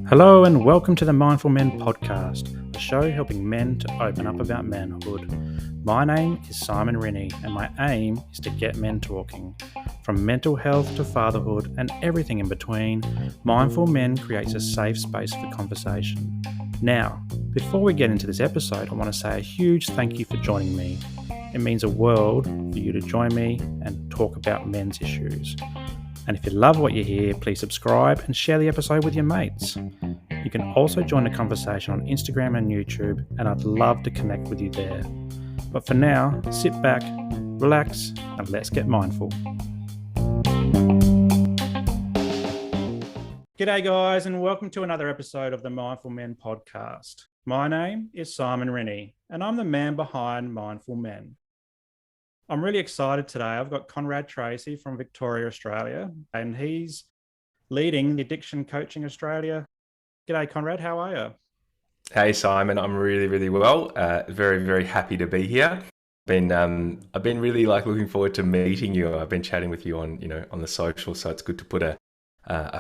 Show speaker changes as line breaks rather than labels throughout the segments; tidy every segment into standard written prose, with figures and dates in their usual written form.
Hello and welcome to the Mindful Men podcast, a show helping men to open up about manhood. My name is Simon Rennie and my aim is to get men talking. From mental health to fatherhood and everything in between, Mindful Men creates a safe space for conversation. Now, before we get into this episode, I want to say a huge thank you for joining me. It means a world for you to join me and talk about men's issues. And if you love what you hear, please subscribe and share the episode with your mates. You can also join the conversation on Instagram and YouTube, and I'd love to connect with you there. But for now, sit back, relax, and let's get mindful. G'day guys, and welcome to another episode of the Mindful Men podcast. My name is Simon Rennie, and I'm the man behind Mindful Men. I'm really excited today. I've got Conrad Tracey from Victoria, Australia, and he's leading the Addiction Coaching Australia. G'day, Conrad. How are you?
Hey, Simon. I'm really well. Very, very happy to be here. I've been really looking forward to meeting you. I've been chatting with you on the social, so it's good to put a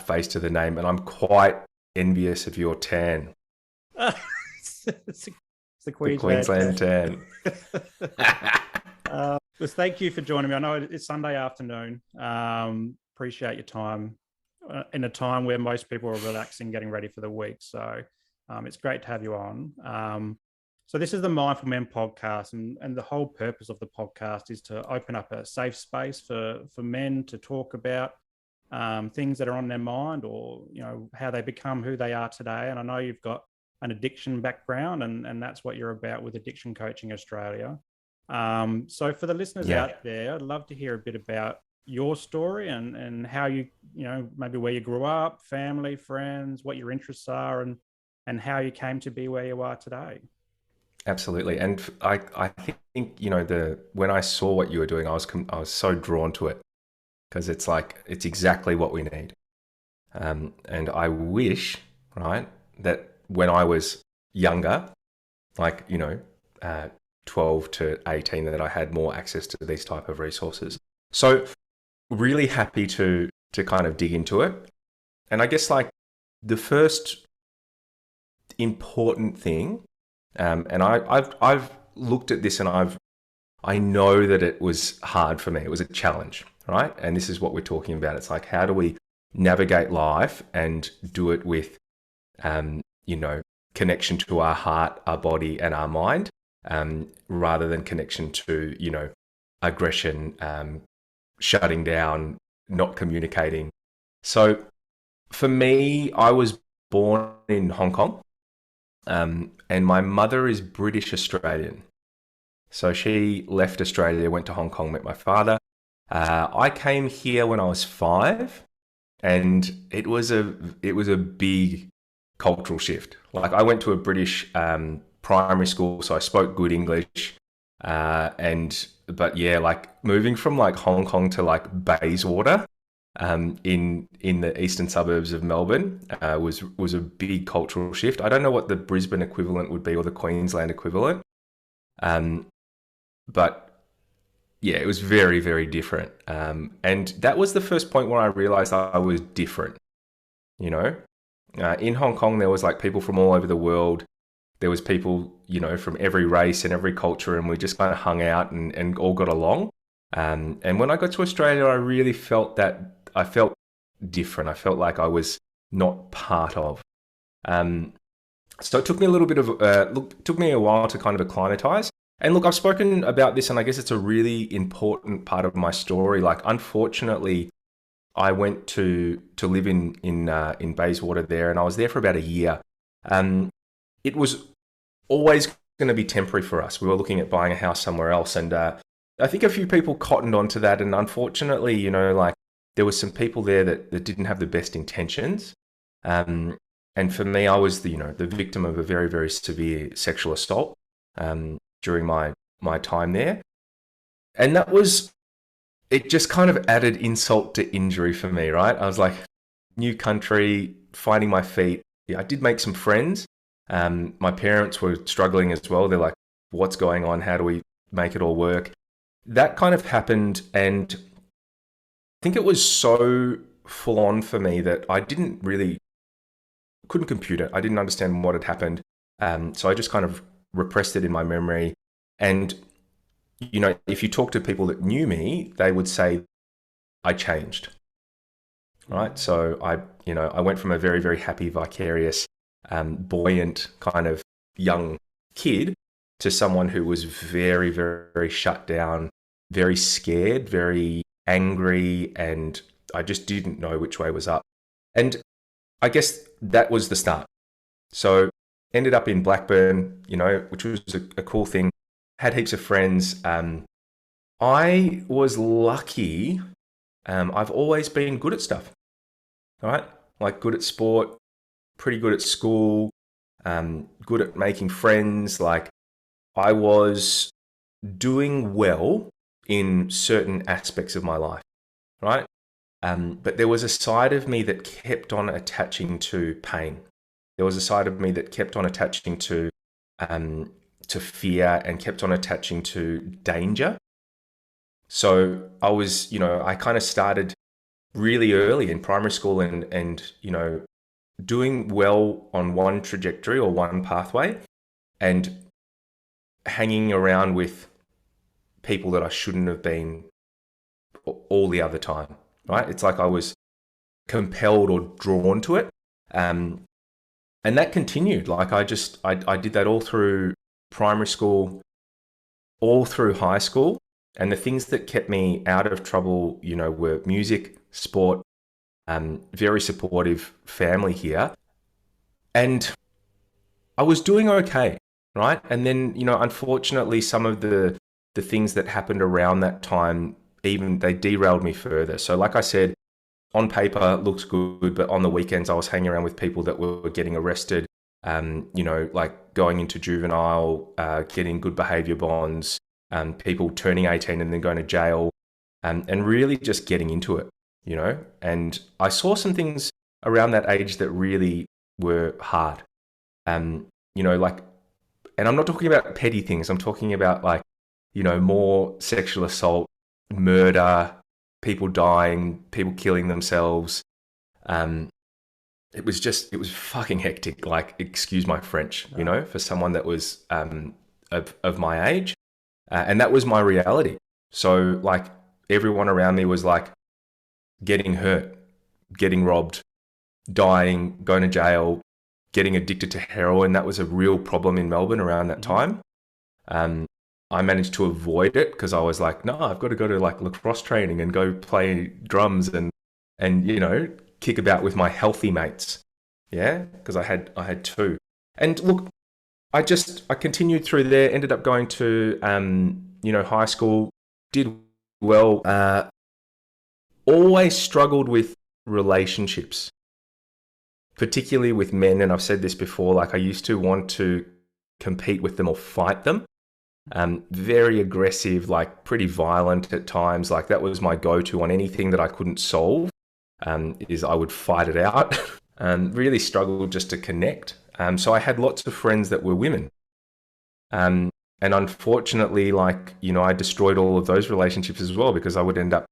face to the name. And I'm quite envious of your tan.
It's the Queensland
tan.
Thank you for joining me. I know it's Sunday afternoon. Appreciate your time in a time where most people are relaxing, getting ready for the week. So it's great to have you on. So this is the Mindful Men podcast, and the whole purpose of the podcast is to open up a safe space for men to talk about things that are on their mind, or how they become who they are today. And I know you've got an addiction background, and that's what you're about with Addiction Coaching Australia. So for the listeners out there, I'd love to hear a bit about your story and how you maybe where you grew up, family, friends, what your interests are, and how you came to be where you are today.
Absolutely. And I think, when I saw what you were doing, I was so drawn to it, because it's exactly what we need. And I wish, right, that when I was younger, 12 to 18, that I had more access to these type of resources. So really happy to kind of dig into it. And I guess the first important thing, and I've looked at this, and I know that it was hard for me. It was a challenge, right? And this is what we're talking about. It's how do we navigate life and do it with, connection to our heart, our body, and our mind, rather than connection to, aggression, shutting down, not communicating. So for me, I was born in Hong Kong, and my mother is British Australian. So she left Australia, went to Hong Kong, met my father. I came here when I was 5, and it was a big cultural shift. I went to a British primary school, so I spoke good English, moving from Hong Kong to Bayswater, in the eastern suburbs of Melbourne, was a big cultural shift. I don't know what the Brisbane equivalent would be, or the Queensland equivalent, but yeah, it was very, very different. And that was the first point where I realized I was different. In Hong Kong, there was people from all over the world. There was people, from every race and every culture, and we just kind of hung out and all got along. And when I got to Australia, I really felt that I felt different. I felt like I was not part of. So it took me took me a while to kind of acclimatize. And look, I've spoken about this, and I guess it's a really important part of my story. Unfortunately, I went to live in Bayswater there, and I was there for about a year. It was always going to be temporary for us. We were looking at buying a house somewhere else, and I think a few people cottoned onto that. And unfortunately, there was some people there that didn't have the best intentions. And for me, I was the victim of a very, very severe sexual assault during my time there, and it just kind of added insult to injury for me, right? I was new country, finding my feet. Yeah, I did make some friends. My parents were struggling as well. They're what's going on? How do we make it all work? That kind of happened. And I think it was so full on for me that I couldn't compute it. I didn't understand what had happened. So I just kind of repressed it in my memory. And, if you talk to people that knew me, they would say I changed. Right. So I went from a very, very happy, vicarious, buoyant kind of young kid to someone who was very, very, very shut down, very scared, very angry, and I just didn't know which way was up. And I guess that was the start. So ended up in Blackburn, which was a cool thing. Had heaps of friends. I was lucky. I've always been good at stuff. All right, like good at sport, pretty good at school, good at making friends. Like I was doing well in certain aspects of my life, right? But there was a side of me that kept on attaching to pain. There was a side of me that kept on attaching to fear and kept on attaching to danger. So I kind of started really early in primary school and doing well on one trajectory or one pathway and hanging around with people that I shouldn't have been all the other time, right? It's like I was compelled or drawn to it. And that continued. Like I did that all through primary school, all through high school. And the things that kept me out of trouble, were music, sport, very supportive family here. And I was doing okay, right? And then, unfortunately, some of the things that happened around that time, even they derailed me further. So like I said, on paper, looks good, but on the weekends, I was hanging around with people that were getting arrested, like going into juvenile, getting good behavior bonds, people turning 18 and then going to jail, and really just getting into it, And I saw some things around that age that really were hard, like, and I'm not talking about petty things. I'm talking about like, more sexual assault, murder, people dying, people killing themselves. It was fucking hectic. Like, excuse my French, for someone that was of my age. And that was my reality. So like everyone around me was like getting hurt, getting robbed, dying, going to jail, getting addicted to heroin. That was a real problem in Melbourne around that time. I managed to avoid it because I was like, no, I've got to go to like lacrosse training and go play drums and kick about with my healthy mates. Yeah, because I had two. And look, I continued through there, ended up going to, high school, did well, always struggled with relationships, particularly with men. And I've said this before, like I used to want to compete with them or fight them. Very aggressive, like pretty violent at times. Like that was my go-to on anything that I couldn't solve, is I would fight it out. Really struggled just to connect. So I had lots of friends that were women. And unfortunately, like, I destroyed all of those relationships as well because I would end up,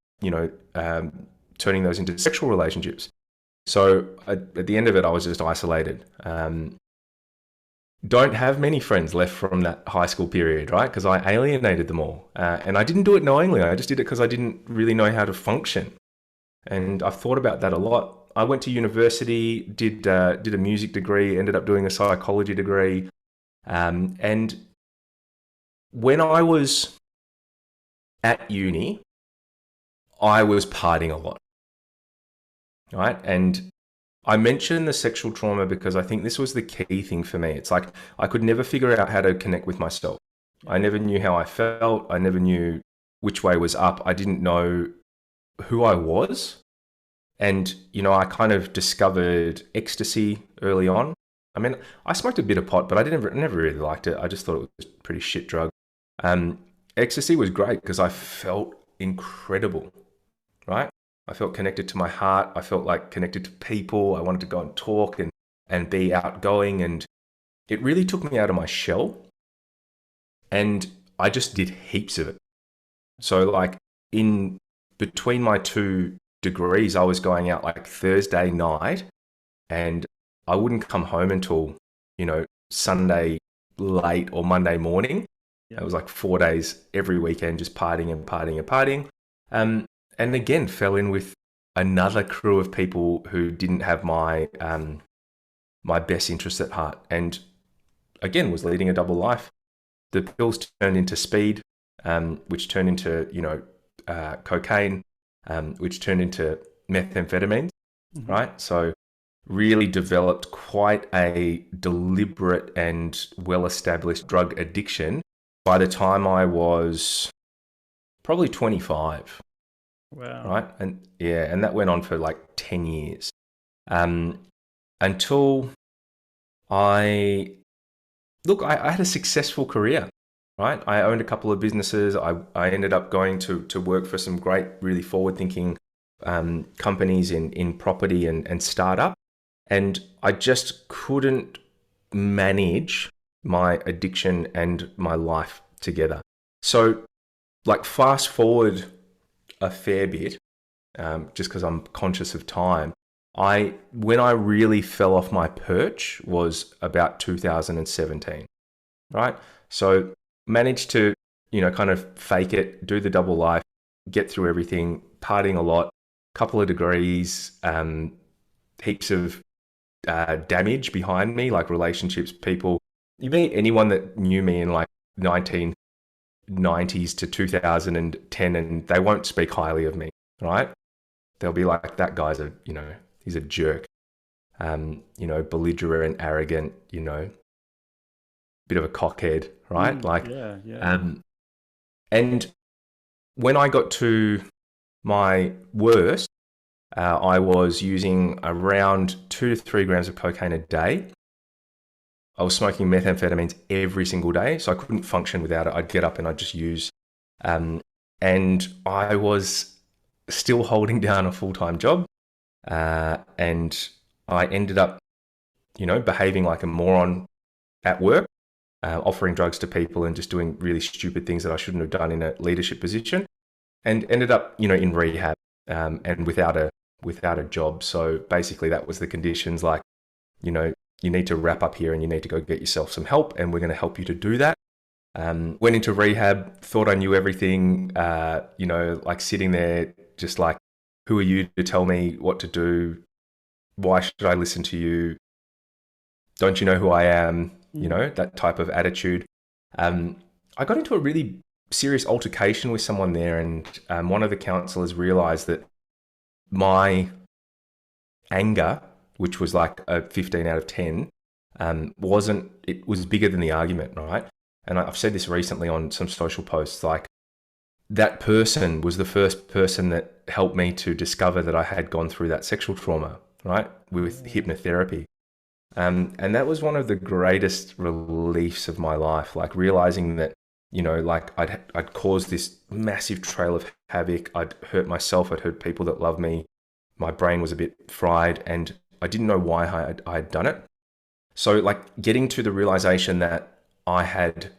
turning those into sexual relationships. So at the end of it, I was just isolated. Don't have many friends left from that high school period, right? Because I alienated them all. And I didn't do it knowingly. I just did it because I didn't really know how to function. And I've thought about that a lot. I went to university, did a music degree, ended up doing a psychology degree. And when I was at uni, I was partying a lot, right? And I mentioned the sexual trauma because I think this was the key thing for me. It's like I could never figure out how to connect with myself. I never knew how I felt. I never knew which way was up. I didn't know who I was. And, I kind of discovered ecstasy early on. I mean, I smoked a bit of pot, but I never really liked it. I just thought it was a pretty shit drug. Ecstasy was great because I felt incredible, right? I felt connected to my heart. I felt like connected to people. I wanted to go and talk and be outgoing. And it really took me out of my shell. And I just did heaps of it. So like in between my two degrees, I was going out like Thursday night, and I wouldn't come home until, Sunday late or Monday morning.
Yeah.
It was like 4 days every weekend, just partying and partying and partying. And again, fell in with another crew of people who didn't have my best interests at heart, and again was leading a double life. The pills turned into speed, which turned into cocaine, which turned into methamphetamine.
Mhm.
Right, so really developed quite a deliberate and well-established drug addiction by the time I was probably 25.
Wow.
Right, and that went on for like 10 years, until I I had a successful career, right? I owned a couple of businesses. I ended up going to work for some great, really forward-thinking companies in property and startup. And I just couldn't manage my addiction and my life together. So, like, fast forward a fair bit, just because I'm conscious of time. When I really fell off my perch was about 2017, right? So managed to, kind of fake it, do the double life, get through everything, partying a lot, couple of degrees, heaps of damage behind me, like relationships, people. You meet anyone that knew me in like 1990s to 2010, and they won't speak highly of me, right? They'll be like, that guy's he's a jerk, belligerent, arrogant, bit of a cockhead, right?
Yeah, yeah.
And when I got to my worst, I was using around 2 to 3 grams of cocaine a day. I was smoking methamphetamines every single day, so I couldn't function without it. I'd get up and I'd just use. And I was still holding down a full-time job. And I ended up, behaving like a moron at work, offering drugs to people and just doing really stupid things that I shouldn't have done in a leadership position, and ended up, in rehab, and without a job. So basically that was the conditions, like, you need to wrap up here and you need to go get yourself some help, and we're going to help you to do that. Went into rehab, thought I knew everything, like sitting there just like, who are you to tell me what to do? Why should I listen to you? Don't you know who I am? That type of attitude. I got into a really serious altercation with someone there, and one of the counselors realized that my anger, which was like a 15 out of 10, it was bigger than the argument, right? And I've said this recently on some social posts, like, that person was the first person that helped me to discover that I had gone through that sexual trauma, right, with hypnotherapy. And that was one of the greatest reliefs of my life, like realizing that, like I'd caused this massive trail of havoc. I'd hurt myself. I'd hurt people that love me. My brain was a bit fried, and I didn't know why I had done it. So, like, getting to the realization that I had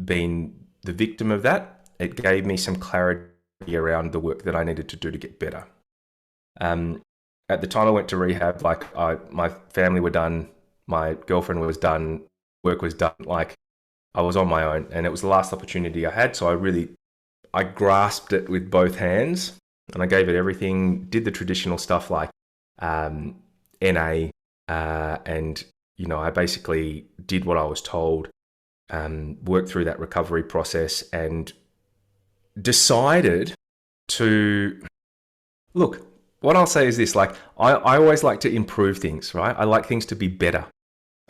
been the victim of that, it gave me some clarity around the work that I needed to do to get better. At the time I went to rehab, like, my family were done, my girlfriend was done, work was done. Like, I was on my own, and it was the last opportunity I had. So I grasped it with both hands, and I gave it everything. Did the traditional stuff like NA, and I basically did what I was told. Worked through that recovery process, and decided to look. What I'll say is this: like, I always like to improve things, right? I like things to be better.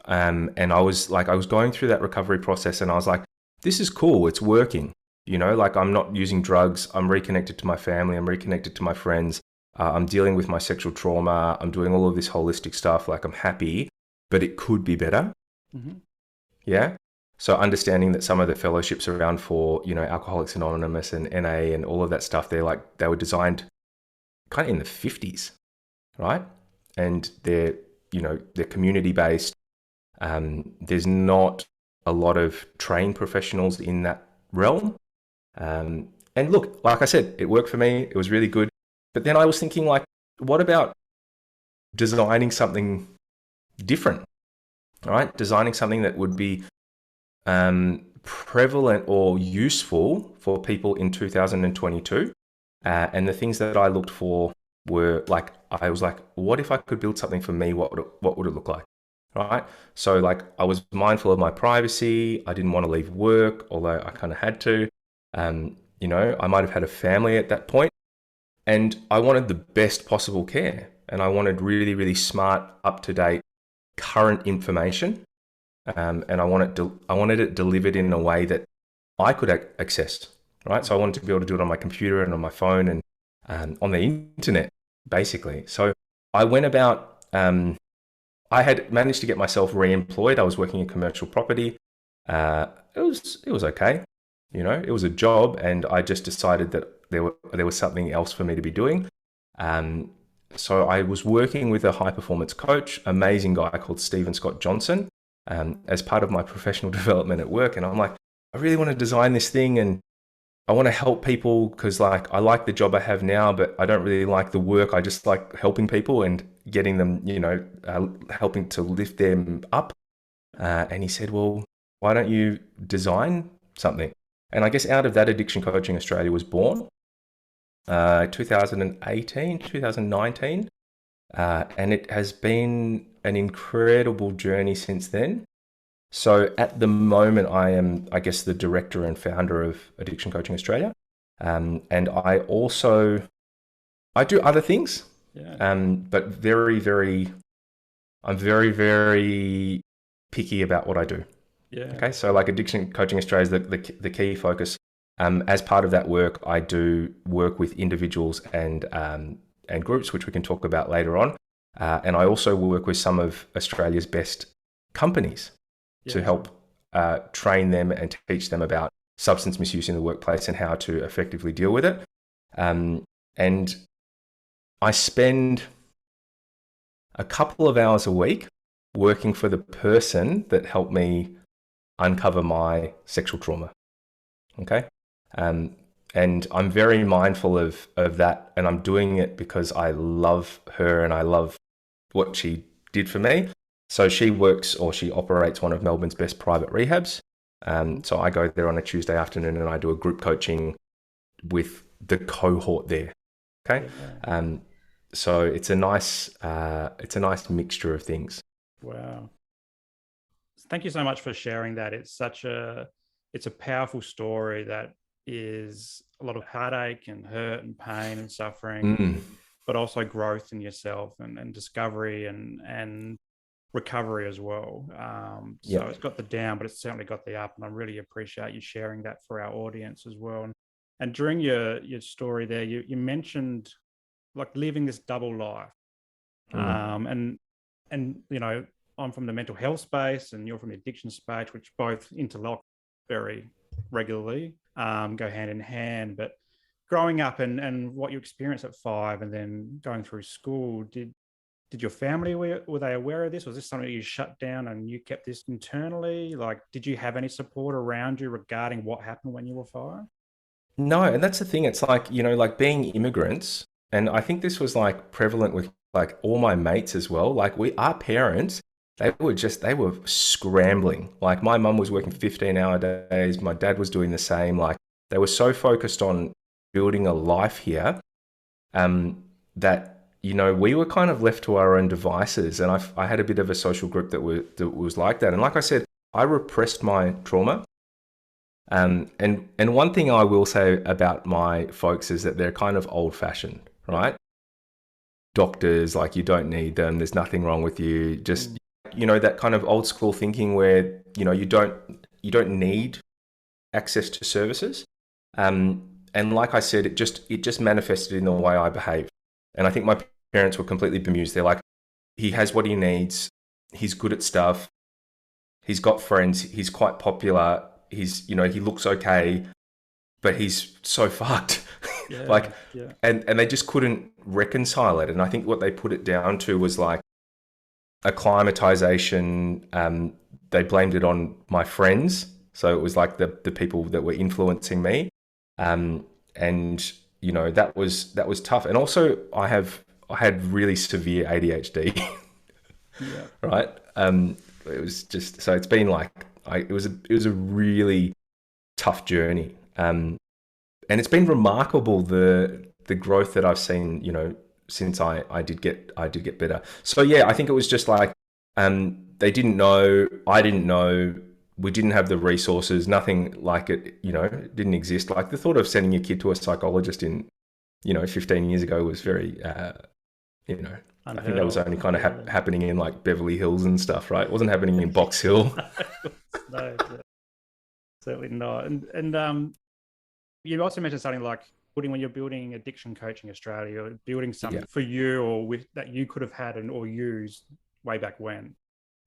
And I was going through that recovery process, and I was like, this is cool. It's working. Like, I'm not using drugs. I'm reconnected to my family. I'm reconnected to my friends. I'm dealing with my sexual trauma. I'm doing all of this holistic stuff. Like, I'm happy, but it could be better.
Mm-hmm.
Yeah. So understanding that some of the fellowships around for, Alcoholics Anonymous and NA and all of that stuff, they were designed kind of in the 50s, right? And they're community based. There's not a lot of trained professionals in that realm. And look, like I said, it worked for me. It was really good. But then I was thinking, like, what about designing something different, right? Designing something that would be prevalent or useful for people in 2022. And the things that I looked for were like, I was like, what if I could build something for me? What would it look like? Right. So like, I was mindful of my privacy. I didn't want to leave work, although I kind of had to. I might have had a family at that point, and I wanted the best possible care. And I wanted really, really smart, up to date, current information. And I wanted it delivered in a way that I could access, right? So I wanted to be able to do it on my computer and on my phone and on the internet, basically. So I went about, I had managed to get myself re-employed. I was working in commercial property. It was okay. It was a job, and I just decided that there was something else for me to be doing. So I was working with a high performance coach, amazing guy called Stephen Scott Johnson, as part of my professional development at work. And I'm like, I really want to design this thing, and I want to help people because, like, I like the job I have now, but I don't really like the work. I just like helping people and getting them, helping to lift them up. And he said, well, why don't you design something? And I guess out of that, Addiction Coaching Australia was born, 2018, 2019. And it has been an incredible journey since then. So at the moment, I am, I guess, the director and founder of Addiction Coaching Australia. And I do other things, but I'm very, very picky about what I do.
Yeah.
Okay. So like Addiction Coaching Australia is the key focus. As part of that work, I do work with individuals and groups, which we can talk about later on. And I also work with some of Australia's best companies to help train them and teach them about substance misuse in the workplace and how to effectively deal with it. And I spend a couple of hours a week working for the person that helped me uncover my sexual trauma. Okay. And I'm very mindful of that, and I'm doing it because I love her and I love what she did for me. So she operates one of Melbourne's best private rehabs. So I go there on a Tuesday afternoon and I do a group coaching with the cohort there. Okay. So it's a nice mixture of things.
Wow. Thank you so much for sharing that. It's a powerful story that is a lot of heartache and hurt and pain and suffering, but also growth in yourself and discovery and recovery as well. So it's got the down, but it's certainly got the up. And I really appreciate you sharing that for our audience as well. And during your story there, you mentioned like living this double life. And I'm from the mental health space and you're from the addiction space, which both interlock very regularly, go hand in hand. But growing up and what you experienced at 5 and then going through school, did your family, were they aware of this? Was this something you shut down and you kept this internally? Like, did you have any support around you regarding what happened when you were 5?
No, and that's the thing. It's like, like being immigrants, and I think this was like prevalent with like all my mates as well. Like our parents, they were scrambling. Like my mum was working 15-hour days. My dad was doing the same. Like they were so focused on building a life here, that, we were kind of left to our own devices. And I had a bit of a social group that was like that. And like I said, I repressed my trauma. And one thing I will say about my folks is that they're kind of old fashioned, right? Doctors, like, you don't need them. There's nothing wrong with you. Just, that kind of old school thinking where, you don't need access to services. And like I said, it just manifested in the way I behaved. And I think my parents were completely bemused. They're like, he has what he needs. He's good at stuff. He's got friends. He's quite popular. He looks okay, but he's so fucked. And they just couldn't reconcile it. And I think what they put it down to was like acclimatization. They blamed it on my friends. So it was like the people that were influencing me. And you know, that was tough. And also I had really severe ADHD,
Yeah.
right? It was just, so it's been like, it was a really tough journey. And it's been remarkable the growth that I've seen, you know, since I did get better. So yeah, I think it was just like, they didn't know, I didn't know, we didn't have the resources, nothing like it, you know, didn't exist. Like the thought of sending your kid to a psychologist in, you know, 15 years ago was very, you know, I think
Unheard
that was
of.
only kind of
Yeah.
happening in like Beverly Hills and stuff, right? It wasn't happening in Box Hill.
No, certainly not. And you also mentioned something like building when you're building addiction coaching Australia, or building
Yeah.
something for you or with that you could have had and or used way back when.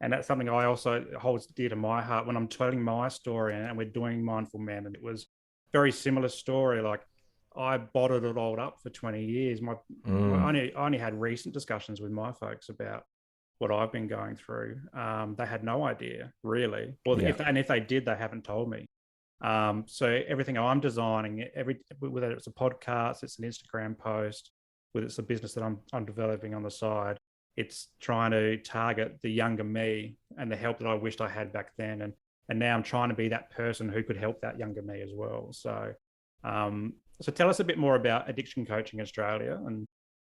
And that's something I also holds dear to my heart when I'm telling my story and we're doing Mindful Men. And it was very similar story. Like I bottled it all up for 20 years.
Mm,
I only had recent discussions with my folks about what I've been going through. They had no idea really. Well,
yeah.
if they did, they haven't told me. So everything I'm designing, whether it's a podcast, it's an Instagram post, whether it's a business that I'm developing on the side, it's trying to target the younger me and the help that I wished I had back then, and now I'm trying to be that person who could help that younger me as well. So tell us a bit more about Addiction Coaching Australia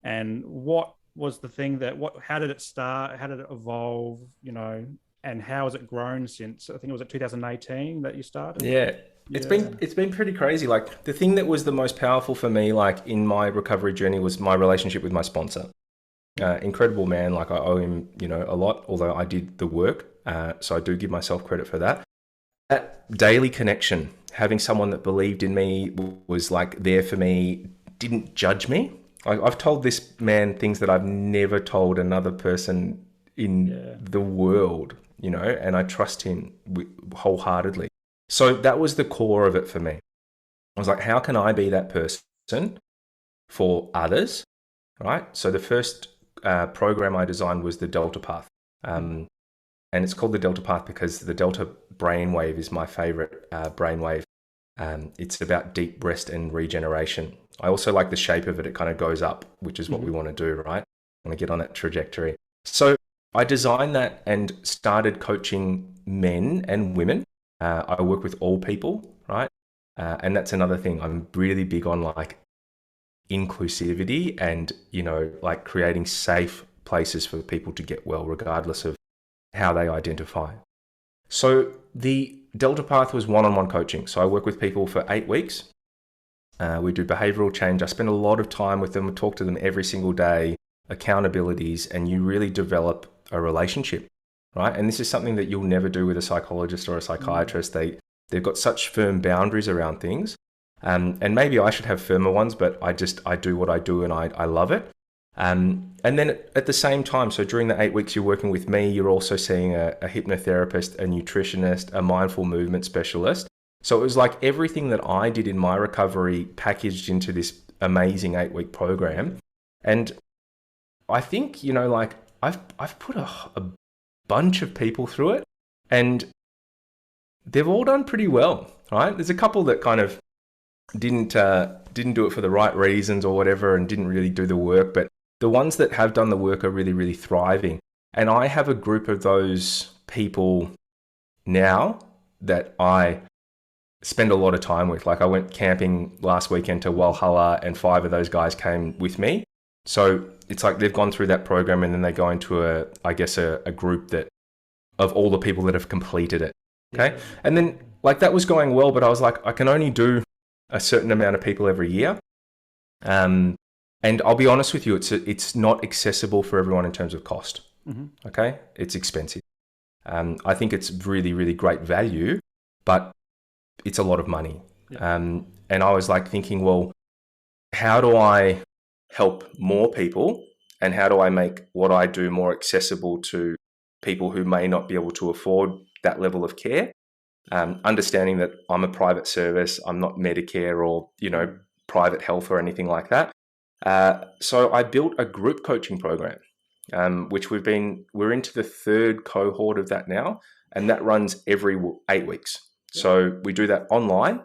and what was the thing that how did it start? How did it evolve? You know, and how has it grown since? I think it was at 2018 that you started.
Yeah.
Yeah.
It's been pretty crazy. Like the thing that was the most powerful for me, like in my recovery journey, was my relationship with my sponsor. Incredible man. Like I owe him, you know, a lot. Although I did the work, so I do give myself credit for that. That daily connection, having someone that believed in me, was like there for me, didn't judge me. I've told this man things that I've never told another person in
Yeah.
the world, you know, and I trust him wholeheartedly. So that was the core of it for me. I was like, how can I be that person for others, right? So the first program I designed was the Delta Path. And it's called the Delta Path because the Delta brainwave is my favorite brainwave. It's about deep rest and regeneration. I also like the shape of it. It kind of goes up, which is what we want to do, right? I want to get on that trajectory. So I designed that and started coaching men and women. I work with all people, right? And that's another thing. I'm really big on like inclusivity and, you know, like creating safe places for people to get well, regardless of how they identify. So the Delta Path was one-on-one coaching. So I work with people for 8 weeks. We do behavioral change. I spend a lot of time with them. I talk to them every single day, accountabilities, and you really develop a relationship, right? And this is something that you'll never do with a psychologist or a psychiatrist. They've got such firm boundaries around things. And maybe I should have firmer ones, but I do what I do and I love it. And then at the same time, so during the 8 weeks you're working with me, you're also seeing a hypnotherapist, a nutritionist, a mindful movement specialist. So it was like everything that I did in my recovery packaged into this amazing 8 week program. And I think, you know, like I've put a bunch of people through it and they've all done pretty well, right? There's a couple that kind of didn't do it for the right reasons or whatever and didn't really do the work, but the ones that have done the work are really, really thriving. And I have a group of those people now that I spend a lot of time with. Like I went camping last weekend to Walhalla and 5 of those guys came with me. So it's like they've gone through that program and then they go into a group that of all the people that have completed it. Okay. Yeah. And then like that was going well, but I was like, I can only do a certain amount of people every year. And I'll be honest with you, it's not accessible for everyone in terms of cost. Okay. It's expensive. I think it's really, really great value, but it's a lot of money. Yeah. And I was like thinking, well, how do I help more people and how do I make what I do more accessible to people who may not be able to afford that level of care? Understanding that I'm a private service, I'm not Medicare or, you know, private health or anything like that. So I built a group coaching program, which we're into the 3rd cohort of that now, and that runs every 8 weeks. So we do that online,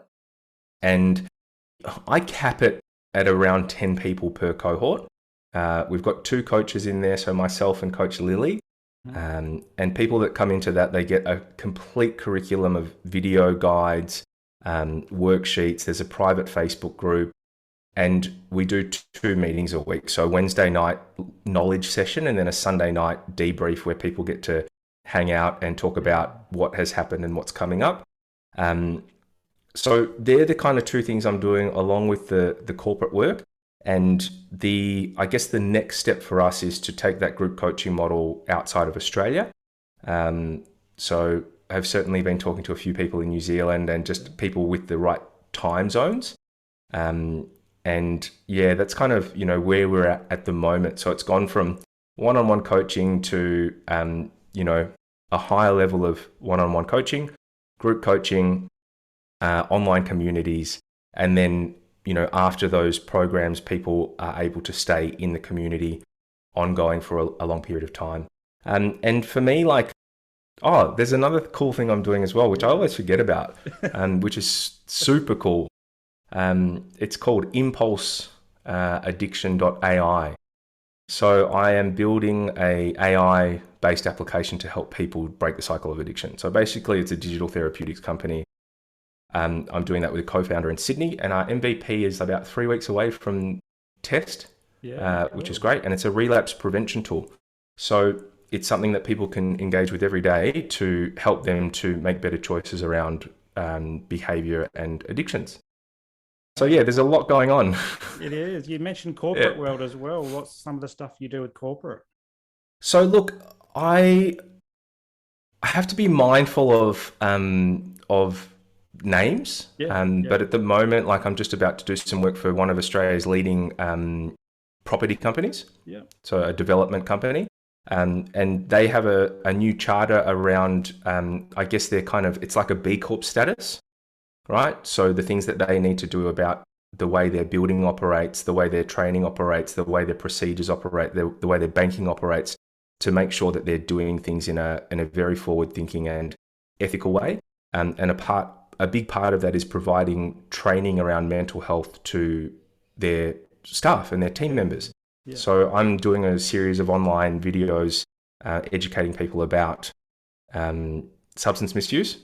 and I cap it at around 10 people per cohort. We've got 2 coaches in there, so myself and Coach Lily. And people that come into that, they get a complete curriculum of video guides, worksheets. There's a private Facebook group, and we do 2 meetings a week. So Wednesday night knowledge session, and then a Sunday night debrief where people get to hang out and talk about what has happened and what's coming up. So they're the kind of 2 things I'm doing along with the corporate work. And I guess the next step for us is to take that group coaching model outside of Australia. So I've certainly been talking to a few people in New Zealand and just people with the right time zones. And yeah, that's kind of, where we're at the moment. So it's gone from one-on-one coaching to, a higher level of one-on-one coaching, group coaching, online communities, and then after those programs, people are able to stay in the community ongoing for a long period of time. And for me, there's another cool thing I'm doing as well, which I always forget about, which is super cool. It's called Impulse Addiction.ai. So I am building a AI-based application to help people break the cycle of addiction. So basically, it's a digital therapeutics company. I'm doing that with a co-founder in Sydney, and our MVP is about 3 weeks away from test, which is great. And it's a relapse prevention tool. So it's something that people can engage with every day to help them to make better choices around behavior and addictions. So yeah, there's a lot going on.
It is. You mentioned corporate world as well. What's some of the stuff you do with corporate?
So look, I have to be mindful of names, but at the moment, I'm just about to do some work for one of Australia's leading property companies. So a development company, and they have a new charter around. I guess it's like a B Corp status, right? So the things that they need to do about the way their building operates, the way their training operates, the way their procedures operate, the way their banking operates, to make sure that they're doing things in a very forward-thinking and ethical way. And a big part of that is providing training around mental health to their staff and their team members. So I'm doing a series of online videos educating people about substance misuse.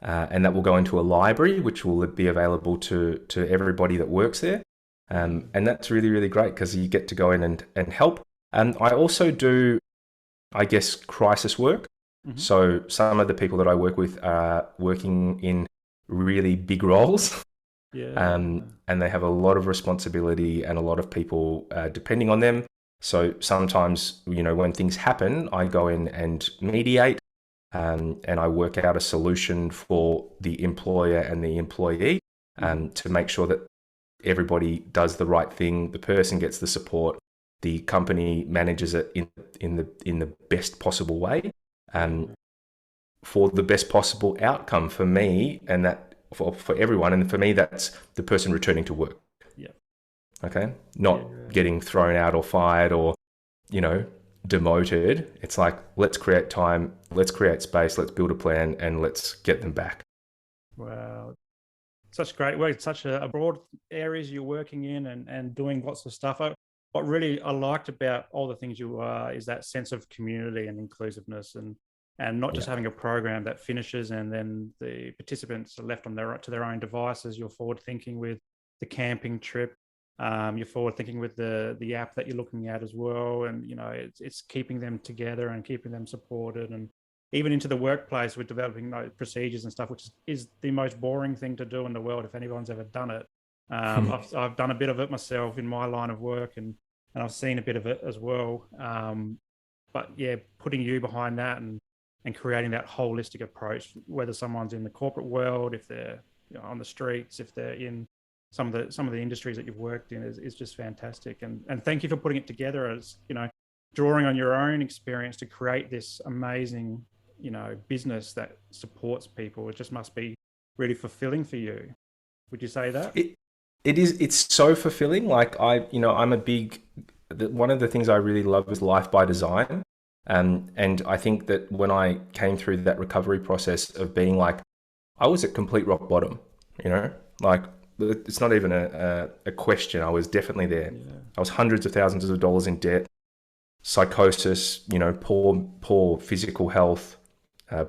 And that will go into a library, which will be available to everybody that works there. And that's really, really great because you get to go in and help. And I also do, I guess, crisis work. So some of the people that I work with are working in really big roles. And they have a lot of responsibility and a lot of people depending on them. So sometimes, when things happen, I go in and mediate. And I work out a solution for the employer and the employee to make sure that everybody does the right thing, the person gets the support, the company manages it in the best possible way, for the best possible outcome for me and that for everyone. And for me, that's the person returning to work. Okay, not getting thrown out or fired or demoted. It's like, let's create time, let's create space, let's build a plan, and let's get them back.
Wow, such great work. Such a broad areas you're working in and doing lots of stuff. What really I liked about all the things you are is that sense of community and inclusiveness, and not just having a program that finishes and then the participants are left to their own devices. You're forward thinking with the camping trip. You're forward thinking with the app that you're looking at as well, and it's keeping them together and keeping them supported, and even into the workplace with developing procedures and stuff, which is the most boring thing to do in the world if anyone's ever done it. I've done a bit of it myself in my line of work, and I've seen a bit of it as well. But yeah, putting you behind that and creating that holistic approach, whether someone's in the corporate world, if they're on the streets, if they're in some of the industries that you've worked in, is just fantastic. And thank you for putting it together as, drawing on your own experience to create this amazing, business that supports people. It just must be really fulfilling for you. Would you say that?
It is. It's so fulfilling. I'm a big, one of the things I really love is life by design. And I think that when I came through that recovery process of being I was at complete rock bottom, it's not even a question. I was definitely there.
Yeah.
I was hundreds of thousands of dollars in debt, psychosis, poor physical health,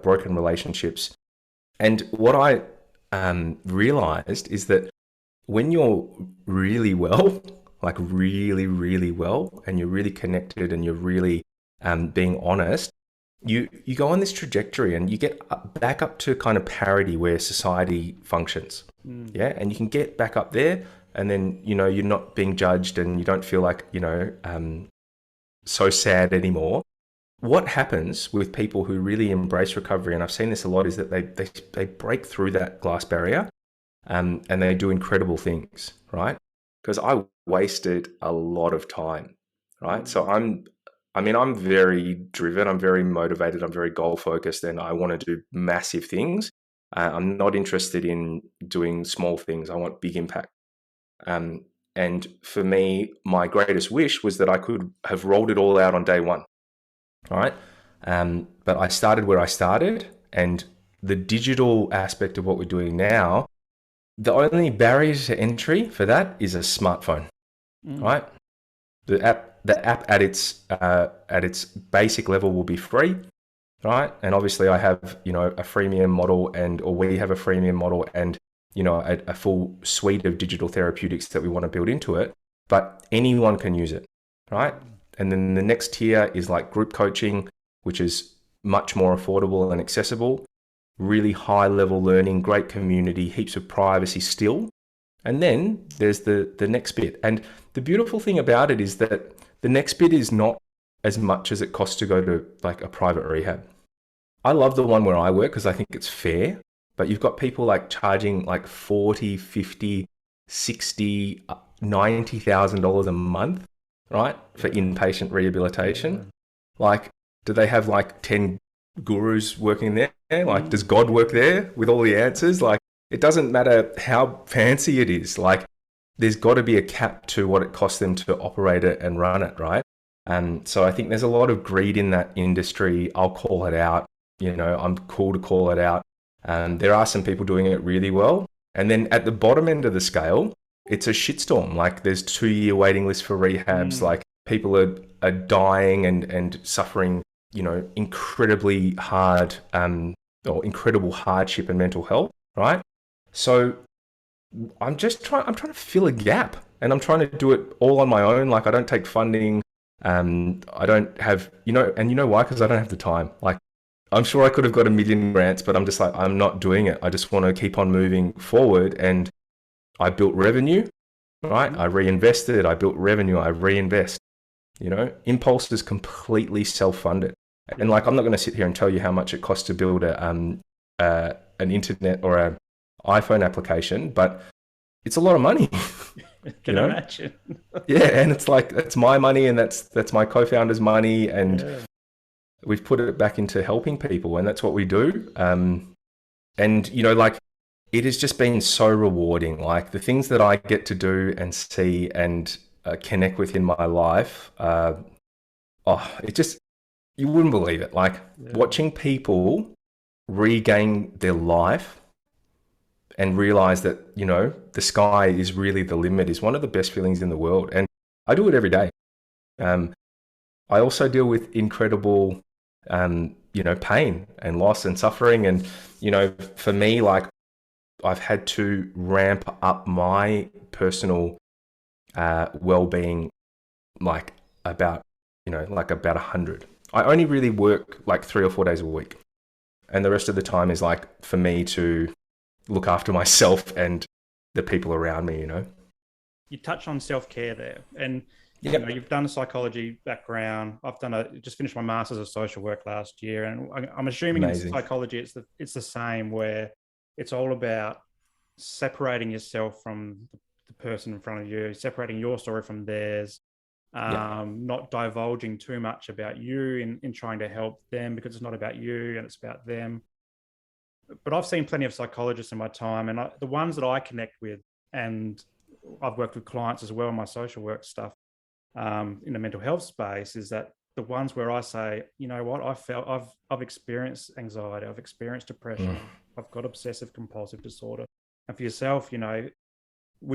broken relationships. And what I realized is that when you're really well, like really, really well, and you're really connected and you're really being honest, you go on this trajectory and you get back up to kind of parity where society functions. Yeah. And you can get back up there, and then, you're not being judged and you don't feel like, so sad anymore. What happens with people who really embrace recovery, and I've seen this a lot, is that they break through that glass barrier, and they do incredible things, right? Because I wasted a lot of time, right? So I'm very driven, I'm very motivated, I'm very goal focused, and I want to do massive things. I'm not interested in doing small things. I want big impact. And for me, my greatest wish was that I could have rolled it all out on day one. All right. But I started where I started, and the digital aspect of what we're doing now, the only barrier to entry for that is a smartphone, right? The app at its basic level will be free, right? And obviously I have, a freemium model, or we have a freemium model, and, a full suite of digital therapeutics that we want to build into it, but anyone can use it, right? And then the next tier is like group coaching, which is much more affordable and accessible, really high level learning, great community, heaps of privacy still. And then there's the next bit. And the beautiful thing about it is that the next bit is not as much as it costs to go to like a private rehab. I love the one where I work because I think it's fair, but you've got people like charging like 40, 50, 60, $90,000 a month, right? For inpatient rehabilitation. Like, do they have like 10 gurus working there? Like, does God work there with all the answers? Like, it doesn't matter how fancy it is. Like, there's got to be a cap to what it costs them to operate it and run it, right? So I think there's a lot of greed in that industry. I'll call it out. I'm cool to call it out. There are some people doing it really well. And then at the bottom end of the scale, it's a shitstorm. Like, there's 2-year waiting lists for rehabs. Like, people are dying and suffering, incredibly hard or incredible hardship and mental health, right? So I'm trying to fill a gap, and I'm trying to do it all on my own. Like, I don't take funding. I don't have, and you know why? Because I don't have the time. Like, I'm sure I could have got 1,000,000 grants, but I'm just like, I'm not doing it. I just want to keep on moving forward. And I built revenue, right? I reinvested. I built revenue. I reinvest. Impulse is completely self-funded. And like, I'm not going to sit here and tell you how much it costs to build an internet or an iPhone application, but it's a lot of money.
Can imagine.
Yeah, and it's like, that's my money, and that's my co-founder's money, and we've put it back into helping people, and that's what we do. And like, it has just been so rewarding. Like, the things that I get to do and see and connect with in my life, it just, you wouldn't believe it. Like, watching people regain their life and realize that, the sky is really the limit is one of the best feelings in the world. And I do it every day. I also deal with incredible, pain and loss and suffering. And, for me, like, I've had to ramp up my personal well-being, like about 100. I only really work like 3 or 4 days a week. And the rest of the time is like for me to look after myself and the people around me,
You touch on self-care there, and you've done a psychology background. Just finished my master's of social work last year, and I'm assuming in psychology it's the same, where it's all about separating yourself from the person in front of you, separating your story from theirs, not divulging too much about you in trying to help them, because it's not about you and it's about them. But I've seen plenty of psychologists in my time, and the ones that I connect with, and I've worked with clients as well in my social work stuff, in the mental health space, is that the ones where I say, you know what, I've experienced anxiety, I've experienced depression, I've got obsessive compulsive disorder. And for yourself,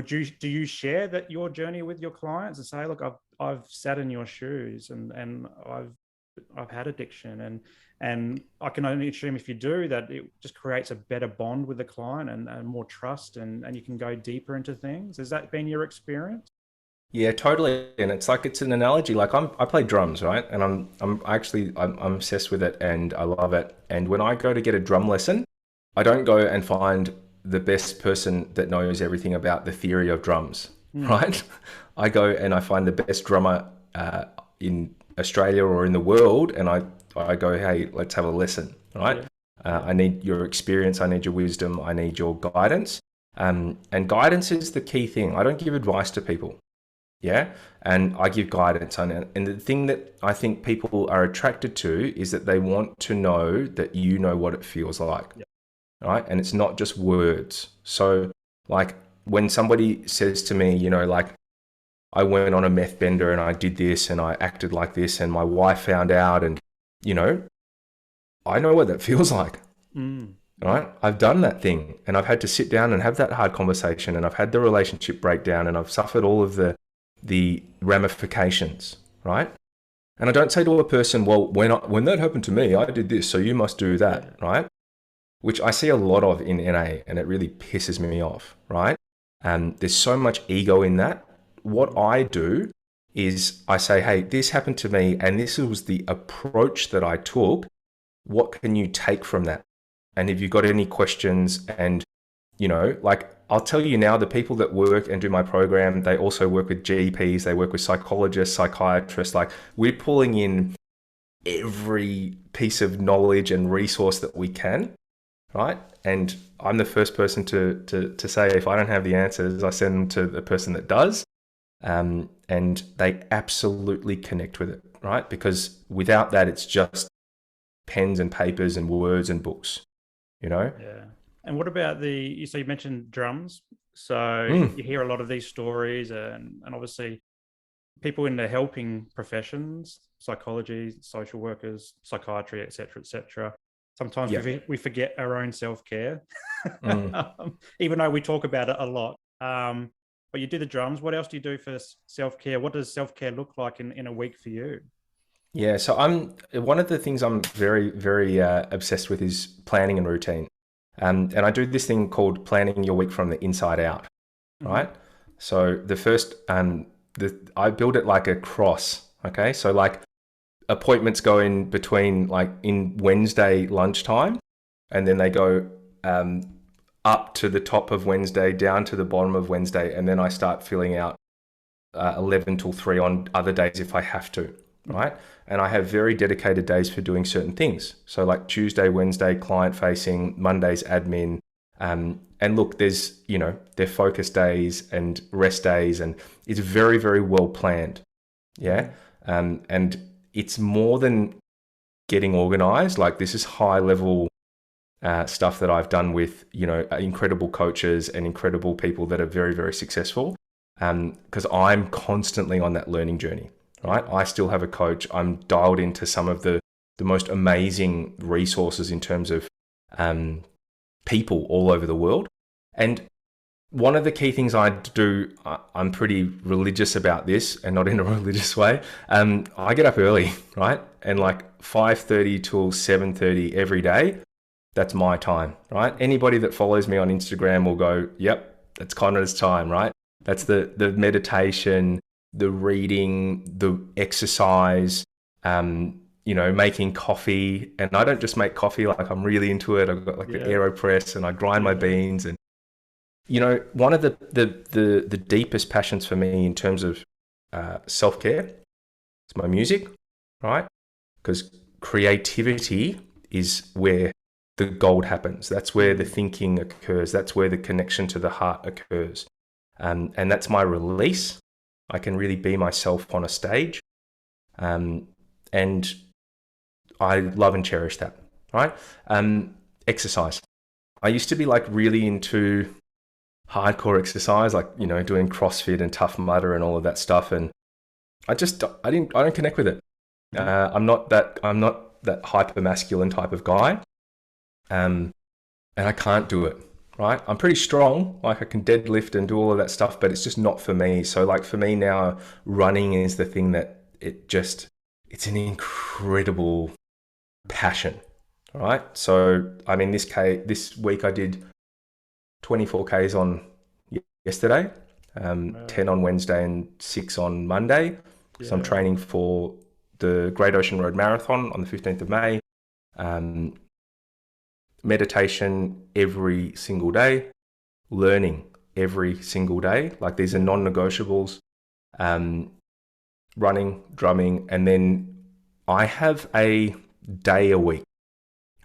do you share that your journey with your clients and say, look, I've sat in your shoes and I've had addiction, and I can only assume if you do that, it just creates a better bond with the client and more trust, and you can go deeper into things. Has that been your experience?
Yeah, totally. And it's like it's an analogy. Like I play drums, right? And I'm obsessed with it and I love it. And when I go to get a drum lesson, I don't go and find the best person that knows everything about the theory of drums, right? I go and I find the best drummer in Australia or in the world, and I go, hey, let's have a lesson, right? I need your experience, I need your wisdom, I need your guidance. And guidance is the key thing. I don't give advice to people. Yeah. And I give guidance on it. And the thing that I think people are attracted to is that they want to know that you know what it feels like.
Yep.
Right. And it's not just words. So like when somebody says to me, like I went on a meth bender and I did this and I acted like this and my wife found out and, I know what that feels like. Right. I've done that thing and I've had to sit down and have that hard conversation and I've had the relationship breakdown and I've suffered all of the ramifications, right? And I don't say to a person, well, when that happened to me, I did this, so you must do that, right? Which I see a lot of in NA, and it really pisses me off, right? And there's so much ego in that. What I do is I say, hey, this happened to me, and this was the approach that I took. What can you take from that? And if you've got any questions, and like I'll tell you now, the people that work and do my program, they also work with GPs, they work with psychologists, psychiatrists. Like we're pulling in every piece of knowledge and resource that we can, right? And I'm the first person to say if I don't have the answers, I send them to the person that does. And they absolutely connect with it, right? Because without that, it's just pens and papers and words and books,
Yeah. And what about so you mentioned drums. So you hear a lot of these stories and obviously people in the helping professions, psychology, social workers, psychiatry, et cetera, sometimes we forget our own self-care, even though we talk about it a lot. But you do the drums. What else do you do for self-care? What does self-care look like in a week for you?
Yeah, so one of the things I'm very, very obsessed with is planning and routine. And I do this thing called planning your week from the inside out, right? So the first, I build it like a cross, okay? So like appointments go in between like in Wednesday lunchtime, and then they go up to the top of Wednesday, down to the bottom of Wednesday, and then I start filling out 11 till 3 on other days if I have to, right? And I have very dedicated days for doing certain things. So like Tuesday, Wednesday, client facing, Mondays, admin. And look, there's, they're focus days and rest days, and it's very, very well planned. Yeah. And it's more than getting organized. Like this is high level stuff that I've done with, incredible coaches and incredible people that are very, very successful. Because I'm constantly on that learning journey. Right, I still have a coach. I'm dialed into some of the most amazing resources in terms of people all over the world. And one of the key things I do, I'm pretty religious about this, and not in a religious way. I get up early, right, and like 5:30 till 7:30 every day. That's my time, right? Anybody that follows me on Instagram will go, "Yep, that's Conrad's time," right? That's the meditation, the reading, the exercise, making coffee. And I don't just make coffee, like I'm really into it. I've got like the AeroPress and I grind my beans. And, one of the deepest passions for me in terms of self-care is my music, right? Because creativity is where the gold happens. That's where the thinking occurs. That's where the connection to the heart occurs. And that's my release. I can really be myself on a stage. And I love and cherish that, right? Exercise. I used to be like really into hardcore exercise, like, doing CrossFit and Tough Mudder and all of that stuff. And I don't connect with it. I'm not that hyper masculine type of guy. And I can't do it, right? I'm pretty strong, like I can deadlift and do all of that stuff, but it's just not for me. So like for me now, running is the thing that it's an incredible passion, all right? So I mean, this week I did 24 Ks on yesterday, 10 on Wednesday and 6 on Monday. So I'm training for the Great Ocean Road Marathon on the 15th of May. Meditation every single day, learning every single day. Like these are non-negotiables. Running, drumming, and then I have a day a week,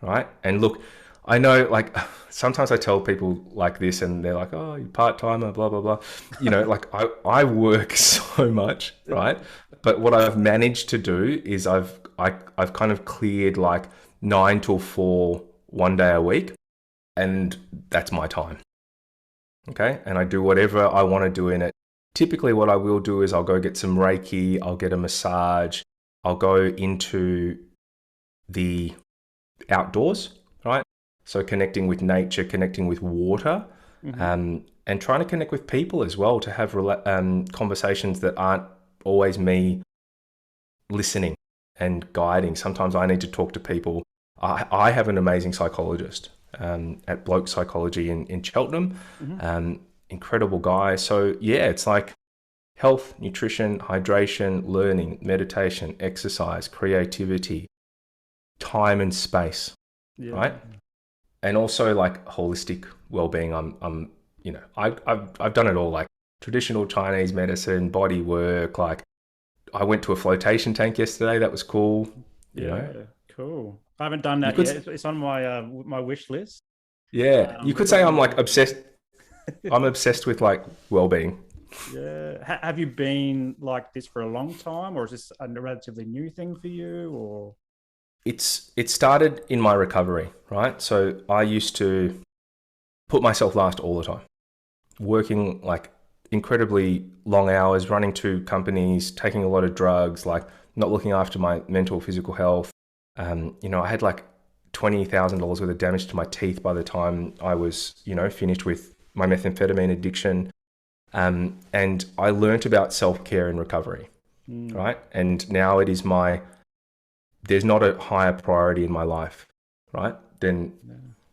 right? And look, I know like sometimes I tell people like this and they're like, oh, you're part-timer, blah, blah, blah. You know, like I work so much, right? But what I've managed to do is I've kind of cleared like 9 till 4 one day a week, and that's my time. Okay. And I do whatever I want to do in it. Typically what I will do is I'll go get some Reiki, I'll get a massage, I'll go into the outdoors, right? So connecting with nature, connecting with water, and trying to connect with people as well to have conversations that aren't always me listening and guiding. Sometimes I need to talk to people. I have an amazing psychologist at Bloke Psychology in Cheltenham. Incredible guy. So yeah, it's like health, nutrition, hydration, learning, meditation, exercise, creativity, time and space, right? And also like holistic well-being. I'm you know, I've done it all, like traditional Chinese medicine, body work. Like I went to a flotation tank yesterday. That was cool. You know?
Cool. I haven't done that yet. It's on my wish list.
Yeah, you could say I'm like obsessed. I'm obsessed with like well-being.
Yeah. Have you been like this for a long time, or is this a relatively new thing for you? Or
it started in my recovery, right? So I used to put myself last all the time, working like incredibly long hours, running 2 companies, taking a lot of drugs, like not looking after my mental, physical health. You know, I had like $20,000 worth of damage to my teeth by the time I was, you know, finished with my methamphetamine addiction. And I learnt about self-care and recovery, right? And now it is there's not a higher priority in my life, right, than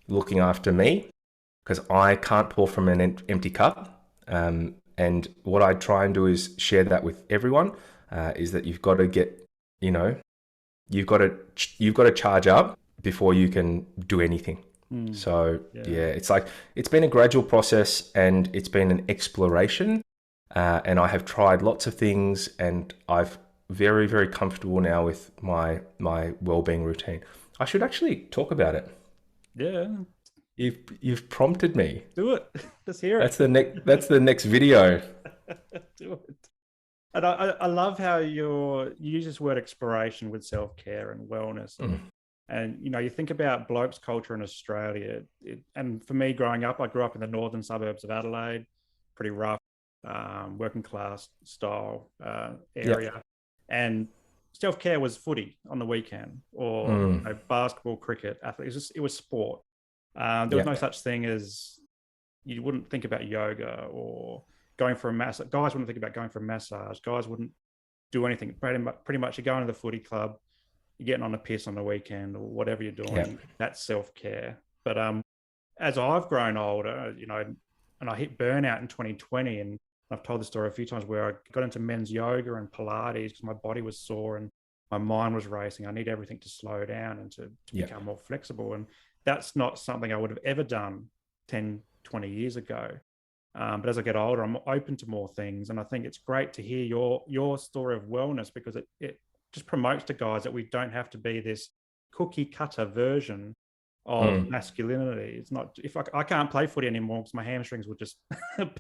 looking after me, because I can't pour from an empty cup. And what I try and do is share that with everyone, is that you've got to get, you know, you've got to charge up before you can do anything. So yeah, it's like, it's been a gradual process and it's been an exploration. And I have tried lots of things, and I've very, very comfortable now with my well-being routine. I should actually talk about it.
yeah,
You've prompted me.
do it. Let's hear it.
That's the next video.
Do it. And I love how you use this word exploration with self-care and wellness. And you know, you think about blokes culture in Australia, and for me growing up, I grew up in the northern suburbs of Adelaide, pretty rough, working class style area. And self-care was footy on the weekend, or you know, basketball, cricket, athletics. It was sport. There was no such thing as, you wouldn't think about yoga or going for a massage. Guys wouldn't think about going for a massage. Guys wouldn't do anything. Pretty much you're going to the footy club, you're getting on a piss on the weekend, or whatever you're doing. That's self-care. But as I've grown older, you know, and I hit burnout in 2020, and I've told the story a few times where I got into men's yoga and Pilates because my body was sore and my mind was racing. I need everything to slow down and to become more flexible. And that's not something I would have ever done 10, 20 years ago. But as I get older, I'm open to more things. And I think it's great to hear your story of wellness, because it just promotes to guys that we don't have to be this cookie cutter version of masculinity. It's not, if I can't play footy anymore because my hamstrings will just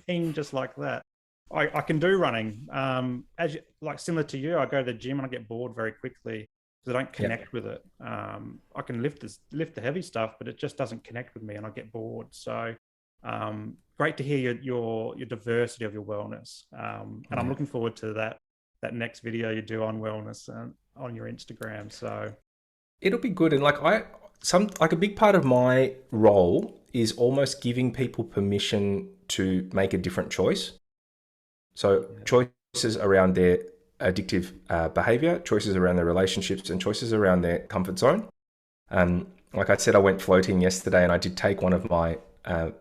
ping just like that. I can do running. Like similar to you, I go to the gym and I get bored very quickly because I don't connect with it. I can lift the heavy stuff, but it just doesn't connect with me, and I get bored. So great to hear your diversity of your wellness, and I'm looking forward to that next video you do on wellness on your Instagram. So
it'll be good. And like a big part of my role is almost giving people permission to make a different choice. So choices around their addictive behavior, choices around their relationships, and choices around their comfort zone. Like I said, I went floating yesterday, and I did take one of my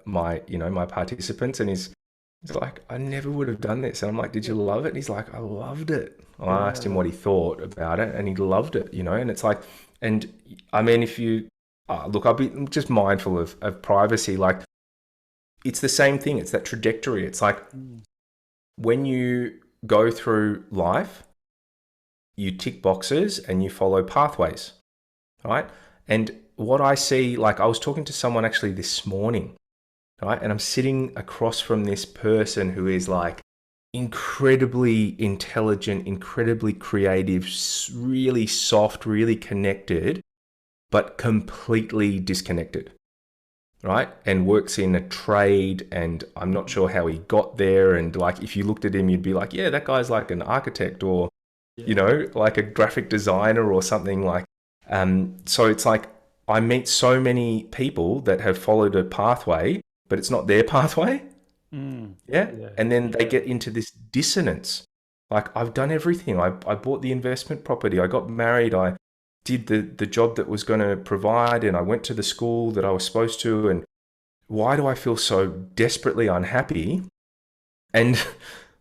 my participants, and he's like, I never would have done this. And I'm like, did you love it? And he's like, I loved it. I asked him what he thought about it, and he loved it, and it's like, and I mean, if you look, I'll be just mindful of privacy. Like, it's the same thing. It's that trajectory. It's like when you go through life, you tick boxes and you follow pathways, right? And what I see, like, I was talking to someone actually this morning, right? And I'm sitting across from this person who is like incredibly intelligent, incredibly creative, really soft, really connected, but completely disconnected, right? And works in a trade, and I'm not sure how he got there. And like, if you looked at him, you'd be like, yeah, that guy's like an architect, or, like a graphic designer or something like. So it's like, I meet so many people that have followed a pathway, but it's not their pathway. And then they get into this dissonance. Like, I've done everything. I bought the investment property. I got married. I did the job that was going to provide, and I went to the school that I was supposed to. And why do I feel so desperately unhappy? And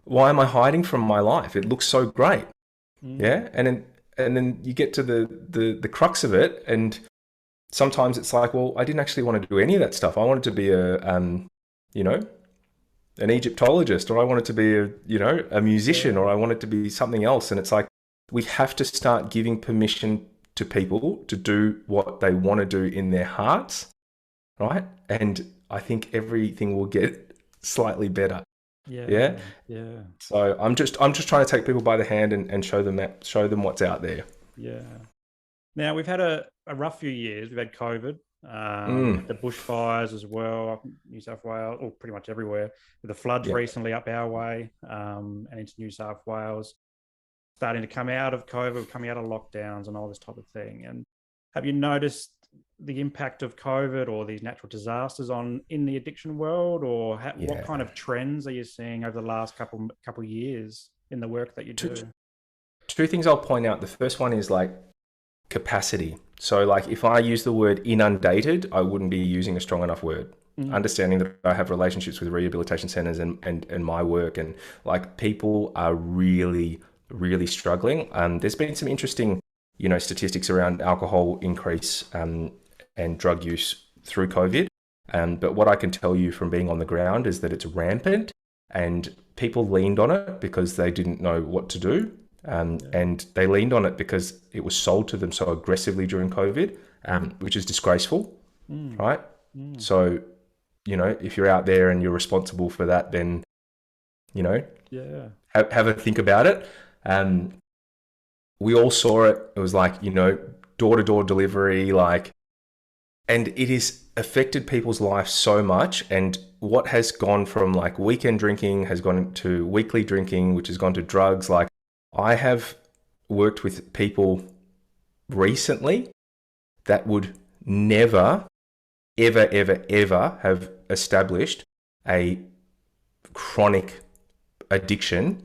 why am I hiding from my life? It looks so great. And then you get to the crux of it, and sometimes it's like, well, I didn't actually want to do any of that stuff. I wanted to be an Egyptologist, or I wanted to be a musician, or I wanted to be something else. And it's like, we have to start giving permission to people to do what they want to do in their hearts, right? And I think everything will get slightly better. Yeah. So I'm just trying to take people by the hand and show them what's out there.
Yeah. Now, we've had a rough few years. We've had COVID, the bushfires as well, up in New South Wales, or pretty much everywhere, with the floods recently up our way, and into New South Wales, starting to come out of COVID, coming out of lockdowns and all this type of thing. And have you noticed the impact of COVID or these natural disasters in the addiction world, or what kind of trends are you seeing over the last couple years in the work that you do?
Two things I'll point out. The first one is like capacity. So like, if I use the word inundated, I wouldn't be using a strong enough word. Understanding that I have relationships with rehabilitation centers and my work, and like, people are really, really struggling. There's been some interesting, statistics around alcohol increase and drug use through COVID. But what I can tell you from being on the ground is that it's rampant, and people leaned on it because they didn't know what to do. And they leaned on it because it was sold to them so aggressively during COVID, which is disgraceful, right? So, if you're out there and you're responsible for that, then, have a think about it. We all saw it. It was like, door-to-door delivery, like, and it has affected people's lives so much. And what has gone from like weekend drinking has gone to weekly drinking, which has gone to drugs. Like, I have worked with people recently that would never, ever, ever, ever have established a chronic addiction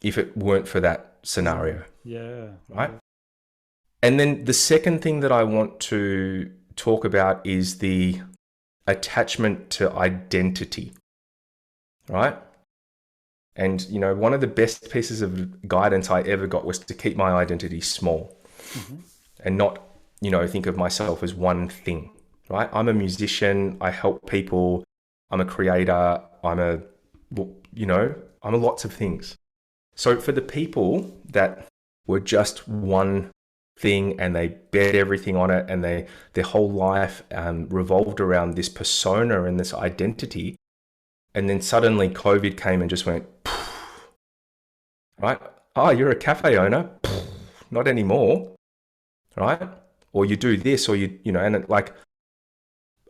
if it weren't for that scenario. Right? And then the second thing that I want to talk about is the attachment to identity, right? And, one of the best pieces of guidance I ever got was to keep my identity small and not, think of myself as one thing, right? I'm a musician. I help people. I'm a creator. I'm a lots of things. So for the people that were just one thing and they bet everything on it, and their whole life revolved around this persona and this identity, and then suddenly COVID came and just went, right? Oh, you're a cafe owner? Not anymore, right? Or you do this, or and it, like,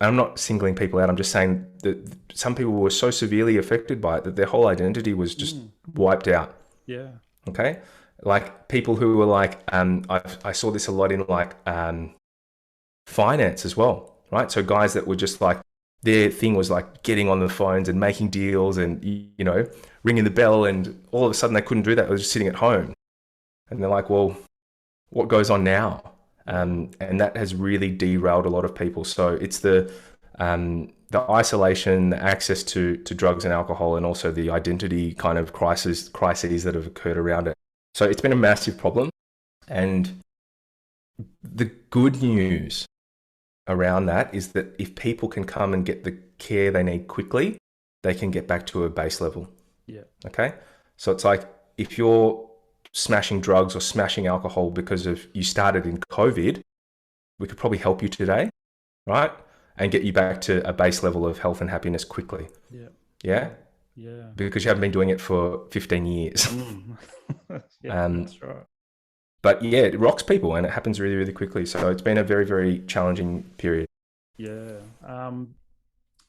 I'm not singling people out. I'm just saying that some people were so severely affected by it that their whole identity was just wiped out.
Yeah.
Okay. Like, people who were like, I saw this a lot in like finance as well, right? So guys that were just like their thing was like getting on the phones and making deals and, you know, ringing the bell, and all of a sudden they couldn't do that. They were just sitting at home. And they're like, well, what goes on now? And that has really derailed a lot of people. So it's the isolation, the access to drugs and alcohol, and also the identity kind of crises that have occurred around it. So it's been a massive problem. And the good news around that is that if people can come and get the care they need quickly, they can get back to a base level.
Yeah.
Okay. So it's like, if you're smashing drugs or smashing alcohol because of you started in COVID, we could probably help you today, right? And get you back to a base level of health and happiness quickly.
Yeah.
Yeah.
Yeah.
Because you haven't been doing it for 15 years.
Yeah, that's right.
But yeah, it rocks people and it happens really, really quickly. So it's been a very, very challenging period.
Yeah.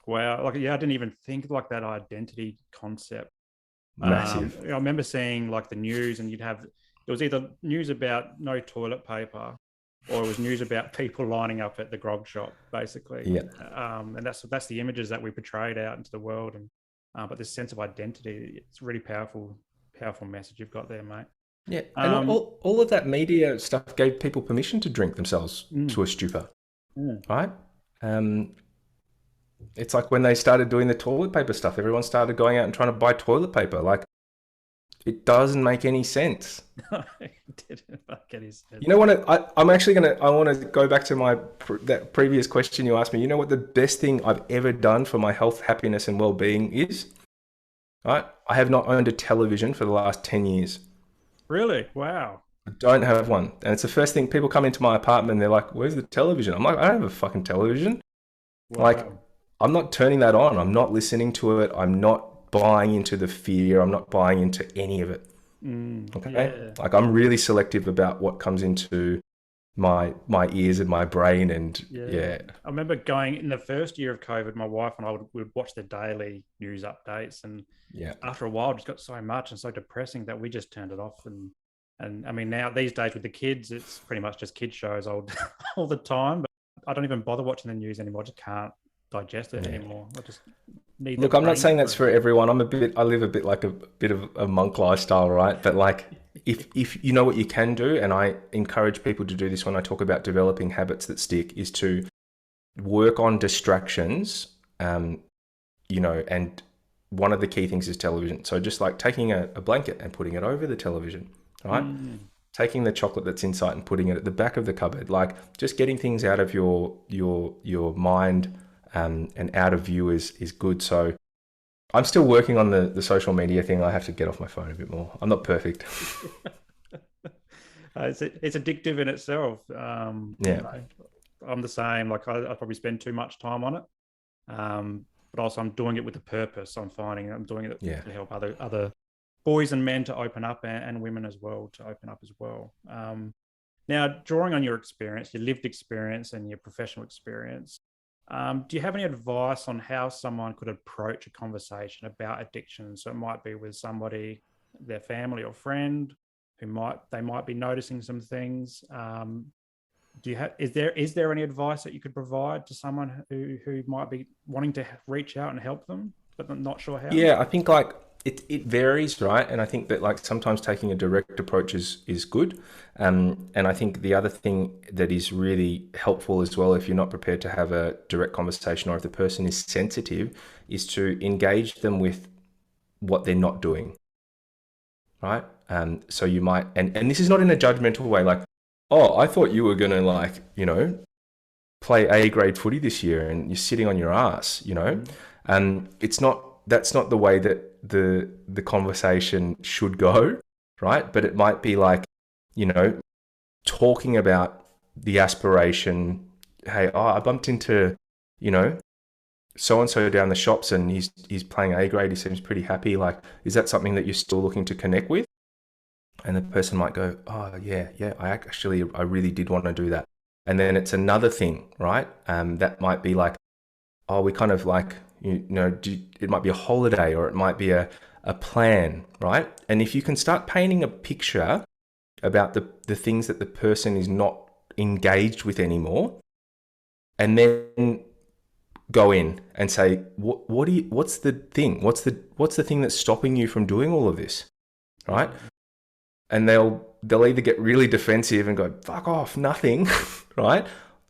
Wow. Like, yeah, I didn't even think like that identity concept.
Massive.
I remember seeing like the news, and it was either news about no toilet paper, or it was news about people lining up at the grog shop, basically.
Yeah.
And that's the images that we portrayed out into the world. And but this sense of identity, it's a really powerful message you've got there, mate.
Yeah, and all of that media stuff gave people permission to drink themselves to a stupor, right? It's like when they started doing the toilet paper stuff, everyone started going out and trying to buy toilet paper. Like, it doesn't make any sense.
No, it didn't make any sense.
You know what? I want to go back to that previous question you asked me. You know what the best thing I've ever done for my health, happiness, and well-being is? Right? I have not owned a television for the last 10 years.
Really? Wow.
I don't have one. And it's the first thing, people come into my apartment and they're like, where's the television? I'm like, I don't have a fucking television.
Wow.
Like, I'm not turning that on. I'm not listening to it. I'm not buying into the fear. I'm not buying into any of it. Okay?
Yeah.
Like, I'm really selective about what comes into my ears and my brain. And yeah.
I remember going in the first year of COVID, my wife and I would watch the daily news updates, and after a while it just got so much and so depressing that we just turned it off. And I mean, now these days with the kids, it's pretty much just kid shows all the time, but I don't even bother watching the news anymore. I just can't digest it anymore. I just need.
Look, I'm not saying that's for everyone. I live a bit like a bit of a monk lifestyle, right? But like, if you know what you can do, and I encourage people to do this when I talk about developing habits that stick, is to work on distractions, you know, and one of the key things is television. So just like taking a blanket and putting it over the television, right? Taking the chocolate that's inside and putting it at the back of the cupboard, like just getting things out of your mind and out of view is good. So I'm still working on the social media thing. I have to get off my phone a bit more. I'm not perfect.
It's addictive in itself.
Yeah.
You know, I'm the same. Like I probably spend too much time on it. But also I'm doing it with a purpose. I'm finding I'm doing it to help other boys and men to open up, and women as well to open up as well. Now, drawing on your experience, your lived experience and your professional experience, do you have any advice on how someone could approach a conversation about addiction? So it might be with somebody, their family or friend, who might be noticing some things. Is there any advice that you could provide to someone who might be wanting to reach out and help them, but not sure how?
Yeah, I think like it varies, right? And I think that like sometimes taking a direct approach is good. And I think the other thing that is really helpful as well, if you're not prepared to have a direct conversation, or if the person is sensitive, is to engage them with what they're not doing, right? So you might, and this is not in a judgmental way, like, oh, I thought you were going to like, you know, play A grade footy this year and you're sitting on your ass, you know? That's not the way that the conversation should go, right? But it might be like, you know, talking about the aspiration. Hey, I bumped into, you know, so-and-so down the shops and he's playing A grade. He seems pretty happy. Like, is that something that you're still looking to connect with? And the person might go, oh yeah, I really did want to do that. And then it's another thing, right? That might be like, oh, we kind of like, you know, it might be a holiday, or it might be a plan, right? And if you can start painting a picture about the things that the person is not engaged with anymore, and then go in and say, what's the thing? What's the thing that's stopping you from doing all of this? Right? And they'll either get really defensive and go, fuck off, nothing, right?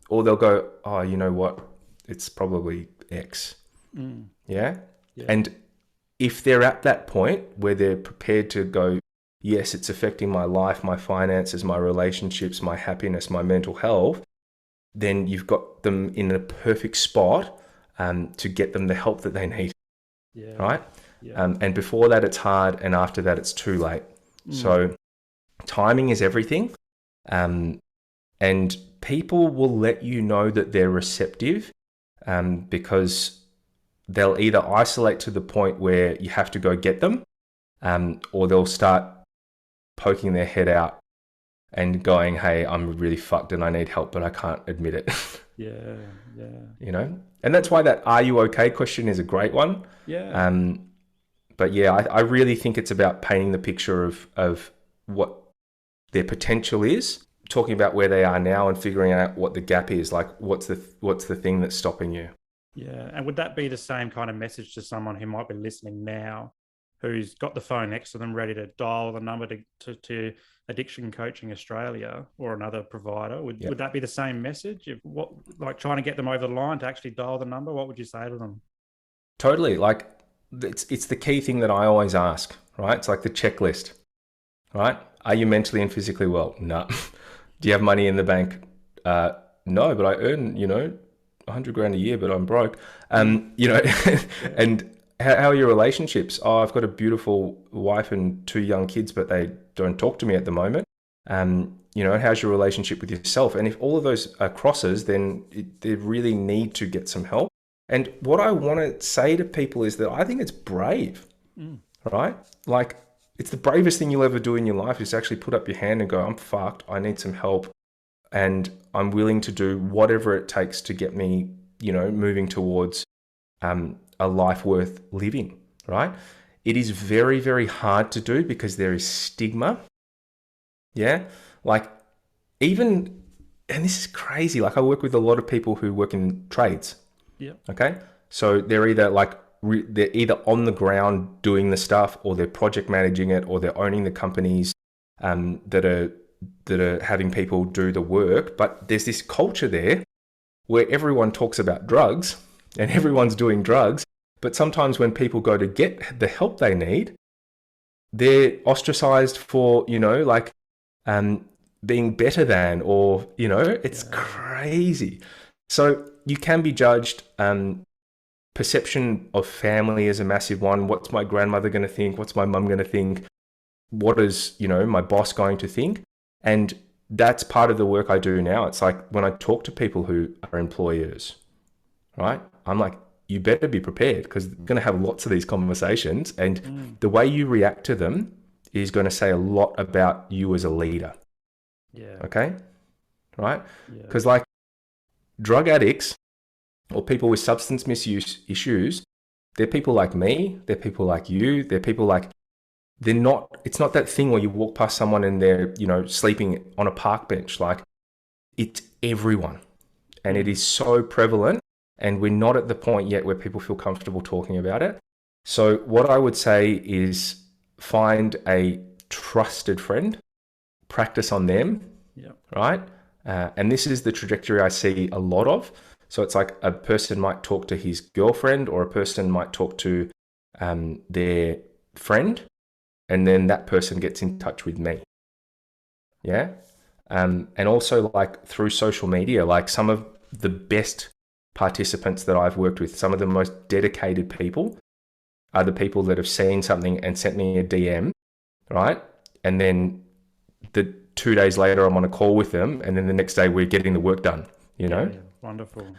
Or they'll go, oh, you know what? It's probably X. Yeah? And if they're at that point where they're prepared to go, yes, it's affecting my life, my finances, my relationships, my happiness, my mental health, then you've got them in a perfect spot to get them the help that they need. Right? And before that, it's hard. And after that, it's too late. So timing is everything. And people will let you know that they're receptive because they'll either isolate to the point where you have to go get them, or they'll start poking their head out and going, hey, I'm really fucked and I need help, but I can't admit it. You know? And that's why that "are you okay" question is a great one. But yeah, I really think it's about painting the picture of what their potential is, talking about where they are now and figuring out what the gap is, like what's the thing that's stopping you.
Yeah. And would that be the same kind of message to someone who might be listening now, who's got the phone next to them, ready to dial the number to Addiction Coaching Australia or another provider? Would that be the same message? Like trying to get them over the line to actually dial the number, what would you say to them?
Totally. Like it's the key thing that I always ask, right? It's like the checklist, right? Are you mentally and physically well? No. Do you have money in the bank? No, but I earn, 100 grand a year, but I'm broke. And how are your relationships? Oh, I've got a beautiful wife and 2 young kids, but they don't talk to me at the moment. How's your relationship with yourself? And if all of those are crosses, then they really need to get some help. And what I want to say to people is that I think it's brave, right? Like, it's the bravest thing you'll ever do in your life is to actually put up your hand and go, I'm fucked, I need some help. And I'm willing to do whatever it takes to get me, moving towards a life worth living, right? It is very, very hard to do because there is stigma. Yeah. Like even, and this is crazy. Like I work with a lot of people who work in trades.
Yeah.
Okay. So they're either they're either on the ground doing the stuff, or they're project managing it, or they're owning the companies that are having people do the work. But there's this culture there where everyone talks about drugs and everyone's doing drugs. But sometimes when people go to get the help they need, they're ostracized for, being better than, or, it's crazy. So you can be judged. Perception of family is a massive one. What's my grandmother going to think? What's my mum going to think? What is, my boss going to think? And that's part of the work I do now. It's like when I talk to people who are employers, right? I'm like, you better be prepared because you're going to have lots of these conversations, and the way you react to them is going to say a lot about you as a leader.
Yeah.
Okay. Right. Because like drug addicts or people with substance misuse issues, they're people like me. They're people like you. They're people like, it's not that thing where you walk past someone and they're, sleeping on a park bench. Like it's everyone. And it is so prevalent. And we're not at the point yet where people feel comfortable talking about it. So what I would say is find a trusted friend, practice on them, right? And this is the trajectory I see a lot of. So it's like a person might talk to his girlfriend, or a person might talk to their friend, and then that person gets in touch with me. Yeah. And also like through social media, like some of the best participants that I've worked with, some of the most dedicated people are the people that have seen something and sent me a DM, right? And then 2 days later, I'm on a call with them, and then the next day we're getting the work done,
Yeah, wonderful.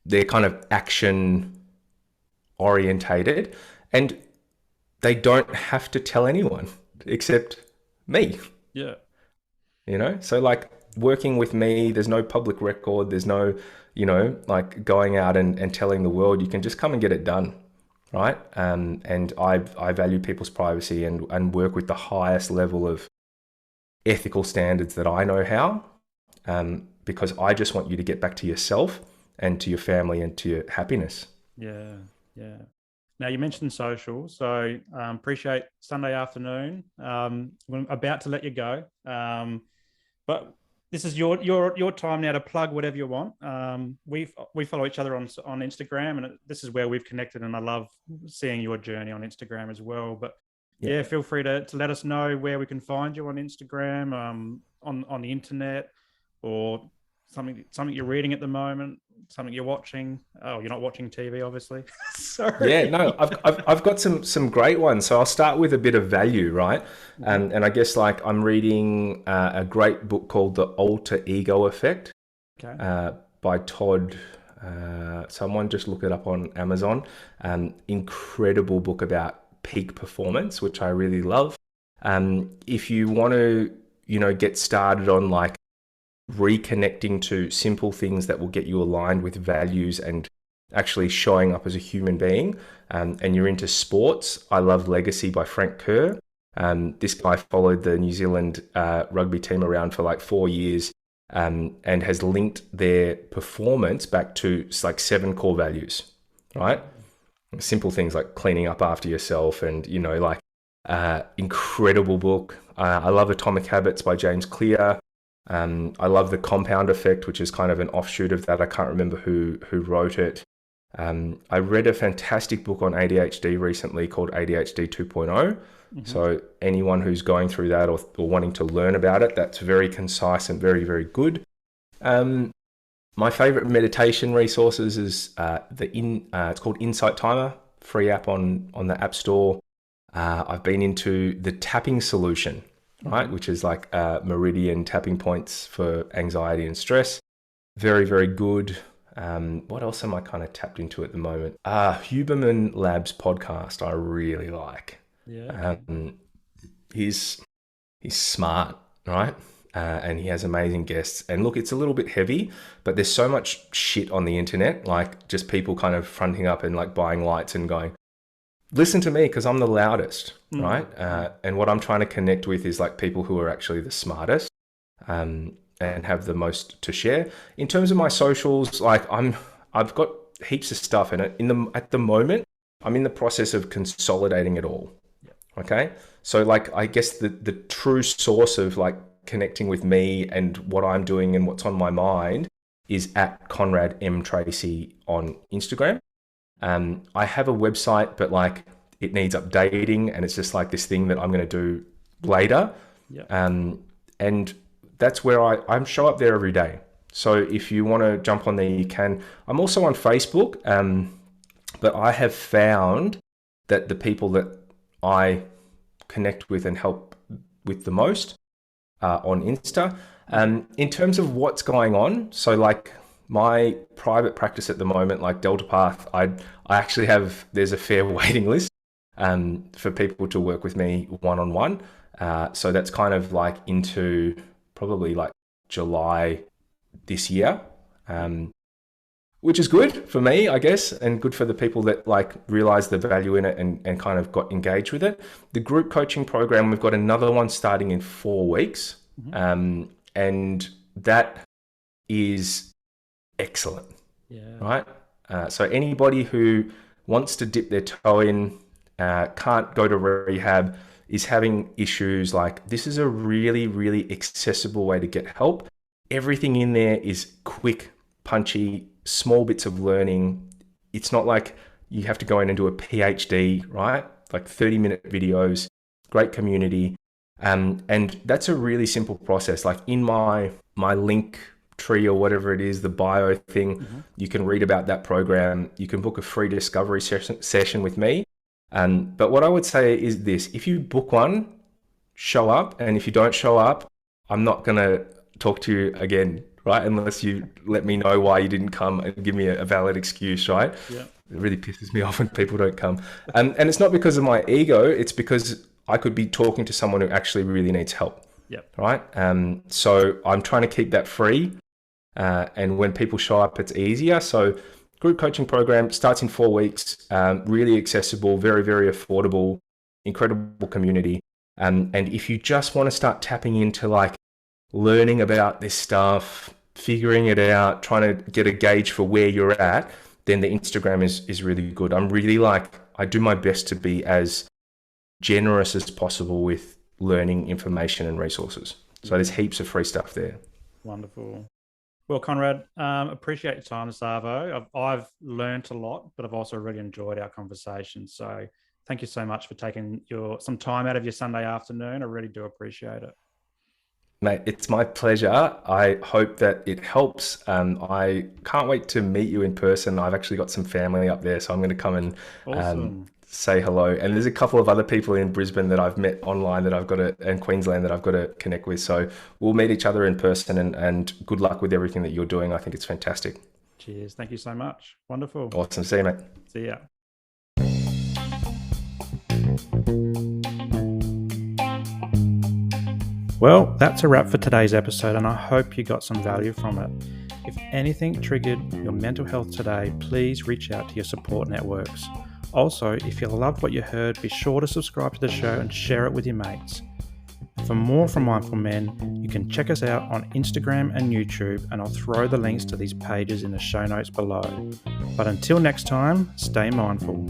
They're kind of action orientated, and they don't have to tell anyone except me.
Yeah.
So like working with me, there's no public record, there's no, like going out and telling the world. You can just come and get it done, right? And I value people's privacy and work with the highest level of ethical standards that I know how, because I just want you to get back to yourself and to your family and to your happiness.
Yeah, yeah. Now you mentioned social, so appreciate Sunday afternoon. I'm about to let you go, but this is your time now to plug whatever you want. We follow each other on Instagram, and this is where we've connected. And I love seeing your journey on Instagram as well. But yeah, feel free to let us know where we can find you on Instagram, on the internet, or something you're reading at the moment, something you're watching. Oh, you're not watching TV, obviously. Sorry.
Yeah, no, I've got some great ones. So I'll start with a bit of value, right? And I guess like I'm reading a great book called The Alter Ego Effect, by Todd. Someone just look it up on Amazon. Incredible book about peak performance, which I really love. If you want to, get started on like reconnecting to simple things that will get you aligned with values and actually showing up as a human being, and you're into sports, I love Legacy by Frank Kerr. This guy followed the New Zealand rugby team around for like 4 years, and has linked their performance back to like 7 core values, right? Simple things like cleaning up after yourself, and incredible book. I love Atomic Habits by James Clear. I love The Compound Effect, which is kind of an offshoot of that. I can't remember who wrote it. I read a fantastic book on ADHD recently called ADHD 2.0. So anyone who's going through that or wanting to learn about it, that's very concise and very, very good. My favorite meditation resources is it's called Insight Timer, free app on the App Store. I've been into the tapping solution, right? Which is like meridian tapping points for anxiety and stress. Very, very good. What else am I kind of tapped into at the moment? Huberman Labs podcast, I really like. Yeah. He's smart, right? And he has amazing guests. And look, it's a little bit heavy, but there's so much shit on the internet, like just people kind of fronting up and like buying lights and going, listen to me because I'm the loudest, right? And what I'm trying to connect with is like people who are actually the smartest, and have the most to share. In terms of my socials, like I've got heaps of stuff, and at the moment, I'm in the process of consolidating it all. Okay, so like I guess the true source of like connecting with me and what I'm doing and what's on my mind is at Conrad M Tracey on Instagram. I have a website, but like it needs updating, and it's just like this thing that I'm going to do later. And that's where I show up there every day. So if you want to jump on there, you can. I'm also on Facebook, but I have found that the people that I connect with and help with the most on Insta. In terms of what's going on, so like my private practice at the moment, like Delta Path, I actually have, there's a fair waiting list for people to work with me one-on-one. So that's kind of like into probably like July this year, which is good for me, I guess, and good for the people that like realize the value in it and kind of got engaged with it. The group coaching program, we've got another one starting in 4 weeks. And that is excellent, right? So anybody who wants to dip their toe in, can't go to rehab, is having issues, like this is a really, really accessible way to get help. Everything in there is quick, punchy, small bits of learning. It's not like you have to go in and do a PhD, right? Like 30-minute videos, great community. And that's a really simple process. Like in my link tree or whatever it is, the bio thing, you can read about that program. You can book a free discovery session with me. But what I would say is this: if you book one, show up. And if you don't show up, I'm not going to talk to you again, right? Unless you let me know why you didn't come and give me a valid excuse, right? Yeah. It really pisses me off when people don't come. And it's not because of my ego. It's because I could be talking to someone who actually really needs help. Right. So I'm trying to keep that free. And when people show up, it's easier. So group coaching program starts in 4 weeks, really accessible, very, very affordable, incredible community. And if you just want to start tapping into like learning about this stuff, figuring it out, trying to get a gauge for where you're at, then the Instagram is really good. I do my best to be as generous as possible with learning information and resources. So there's heaps of free stuff there.
Wonderful. Well, Conrad, appreciate your time this Arvo. I've learned a lot, but I've also really enjoyed our conversation. So thank you so much for taking some time out of your Sunday afternoon. I really do appreciate it.
Mate, it's my pleasure. I hope that it helps. I can't wait to meet you in person. I've actually got some family up there, so I'm going to come and
Awesome.
say hello. And there's a couple of other people in Brisbane that I've met online and Queensland that I've got to connect with. So we'll meet each other in person, and good luck with everything that you're doing. I think it's fantastic.
Cheers. Thank you so much. Wonderful.
Awesome. See you, mate.
See ya. Well, that's a wrap for today's episode, and I hope you got some value from it. If anything triggered your mental health today, please reach out to your support networks. Also, if you loved what you heard, be sure to subscribe to the show and share it with your mates. For more from Mindful Men, you can check us out on Instagram and YouTube, and I'll throw the links to these pages in the show notes below. But until next time, stay mindful.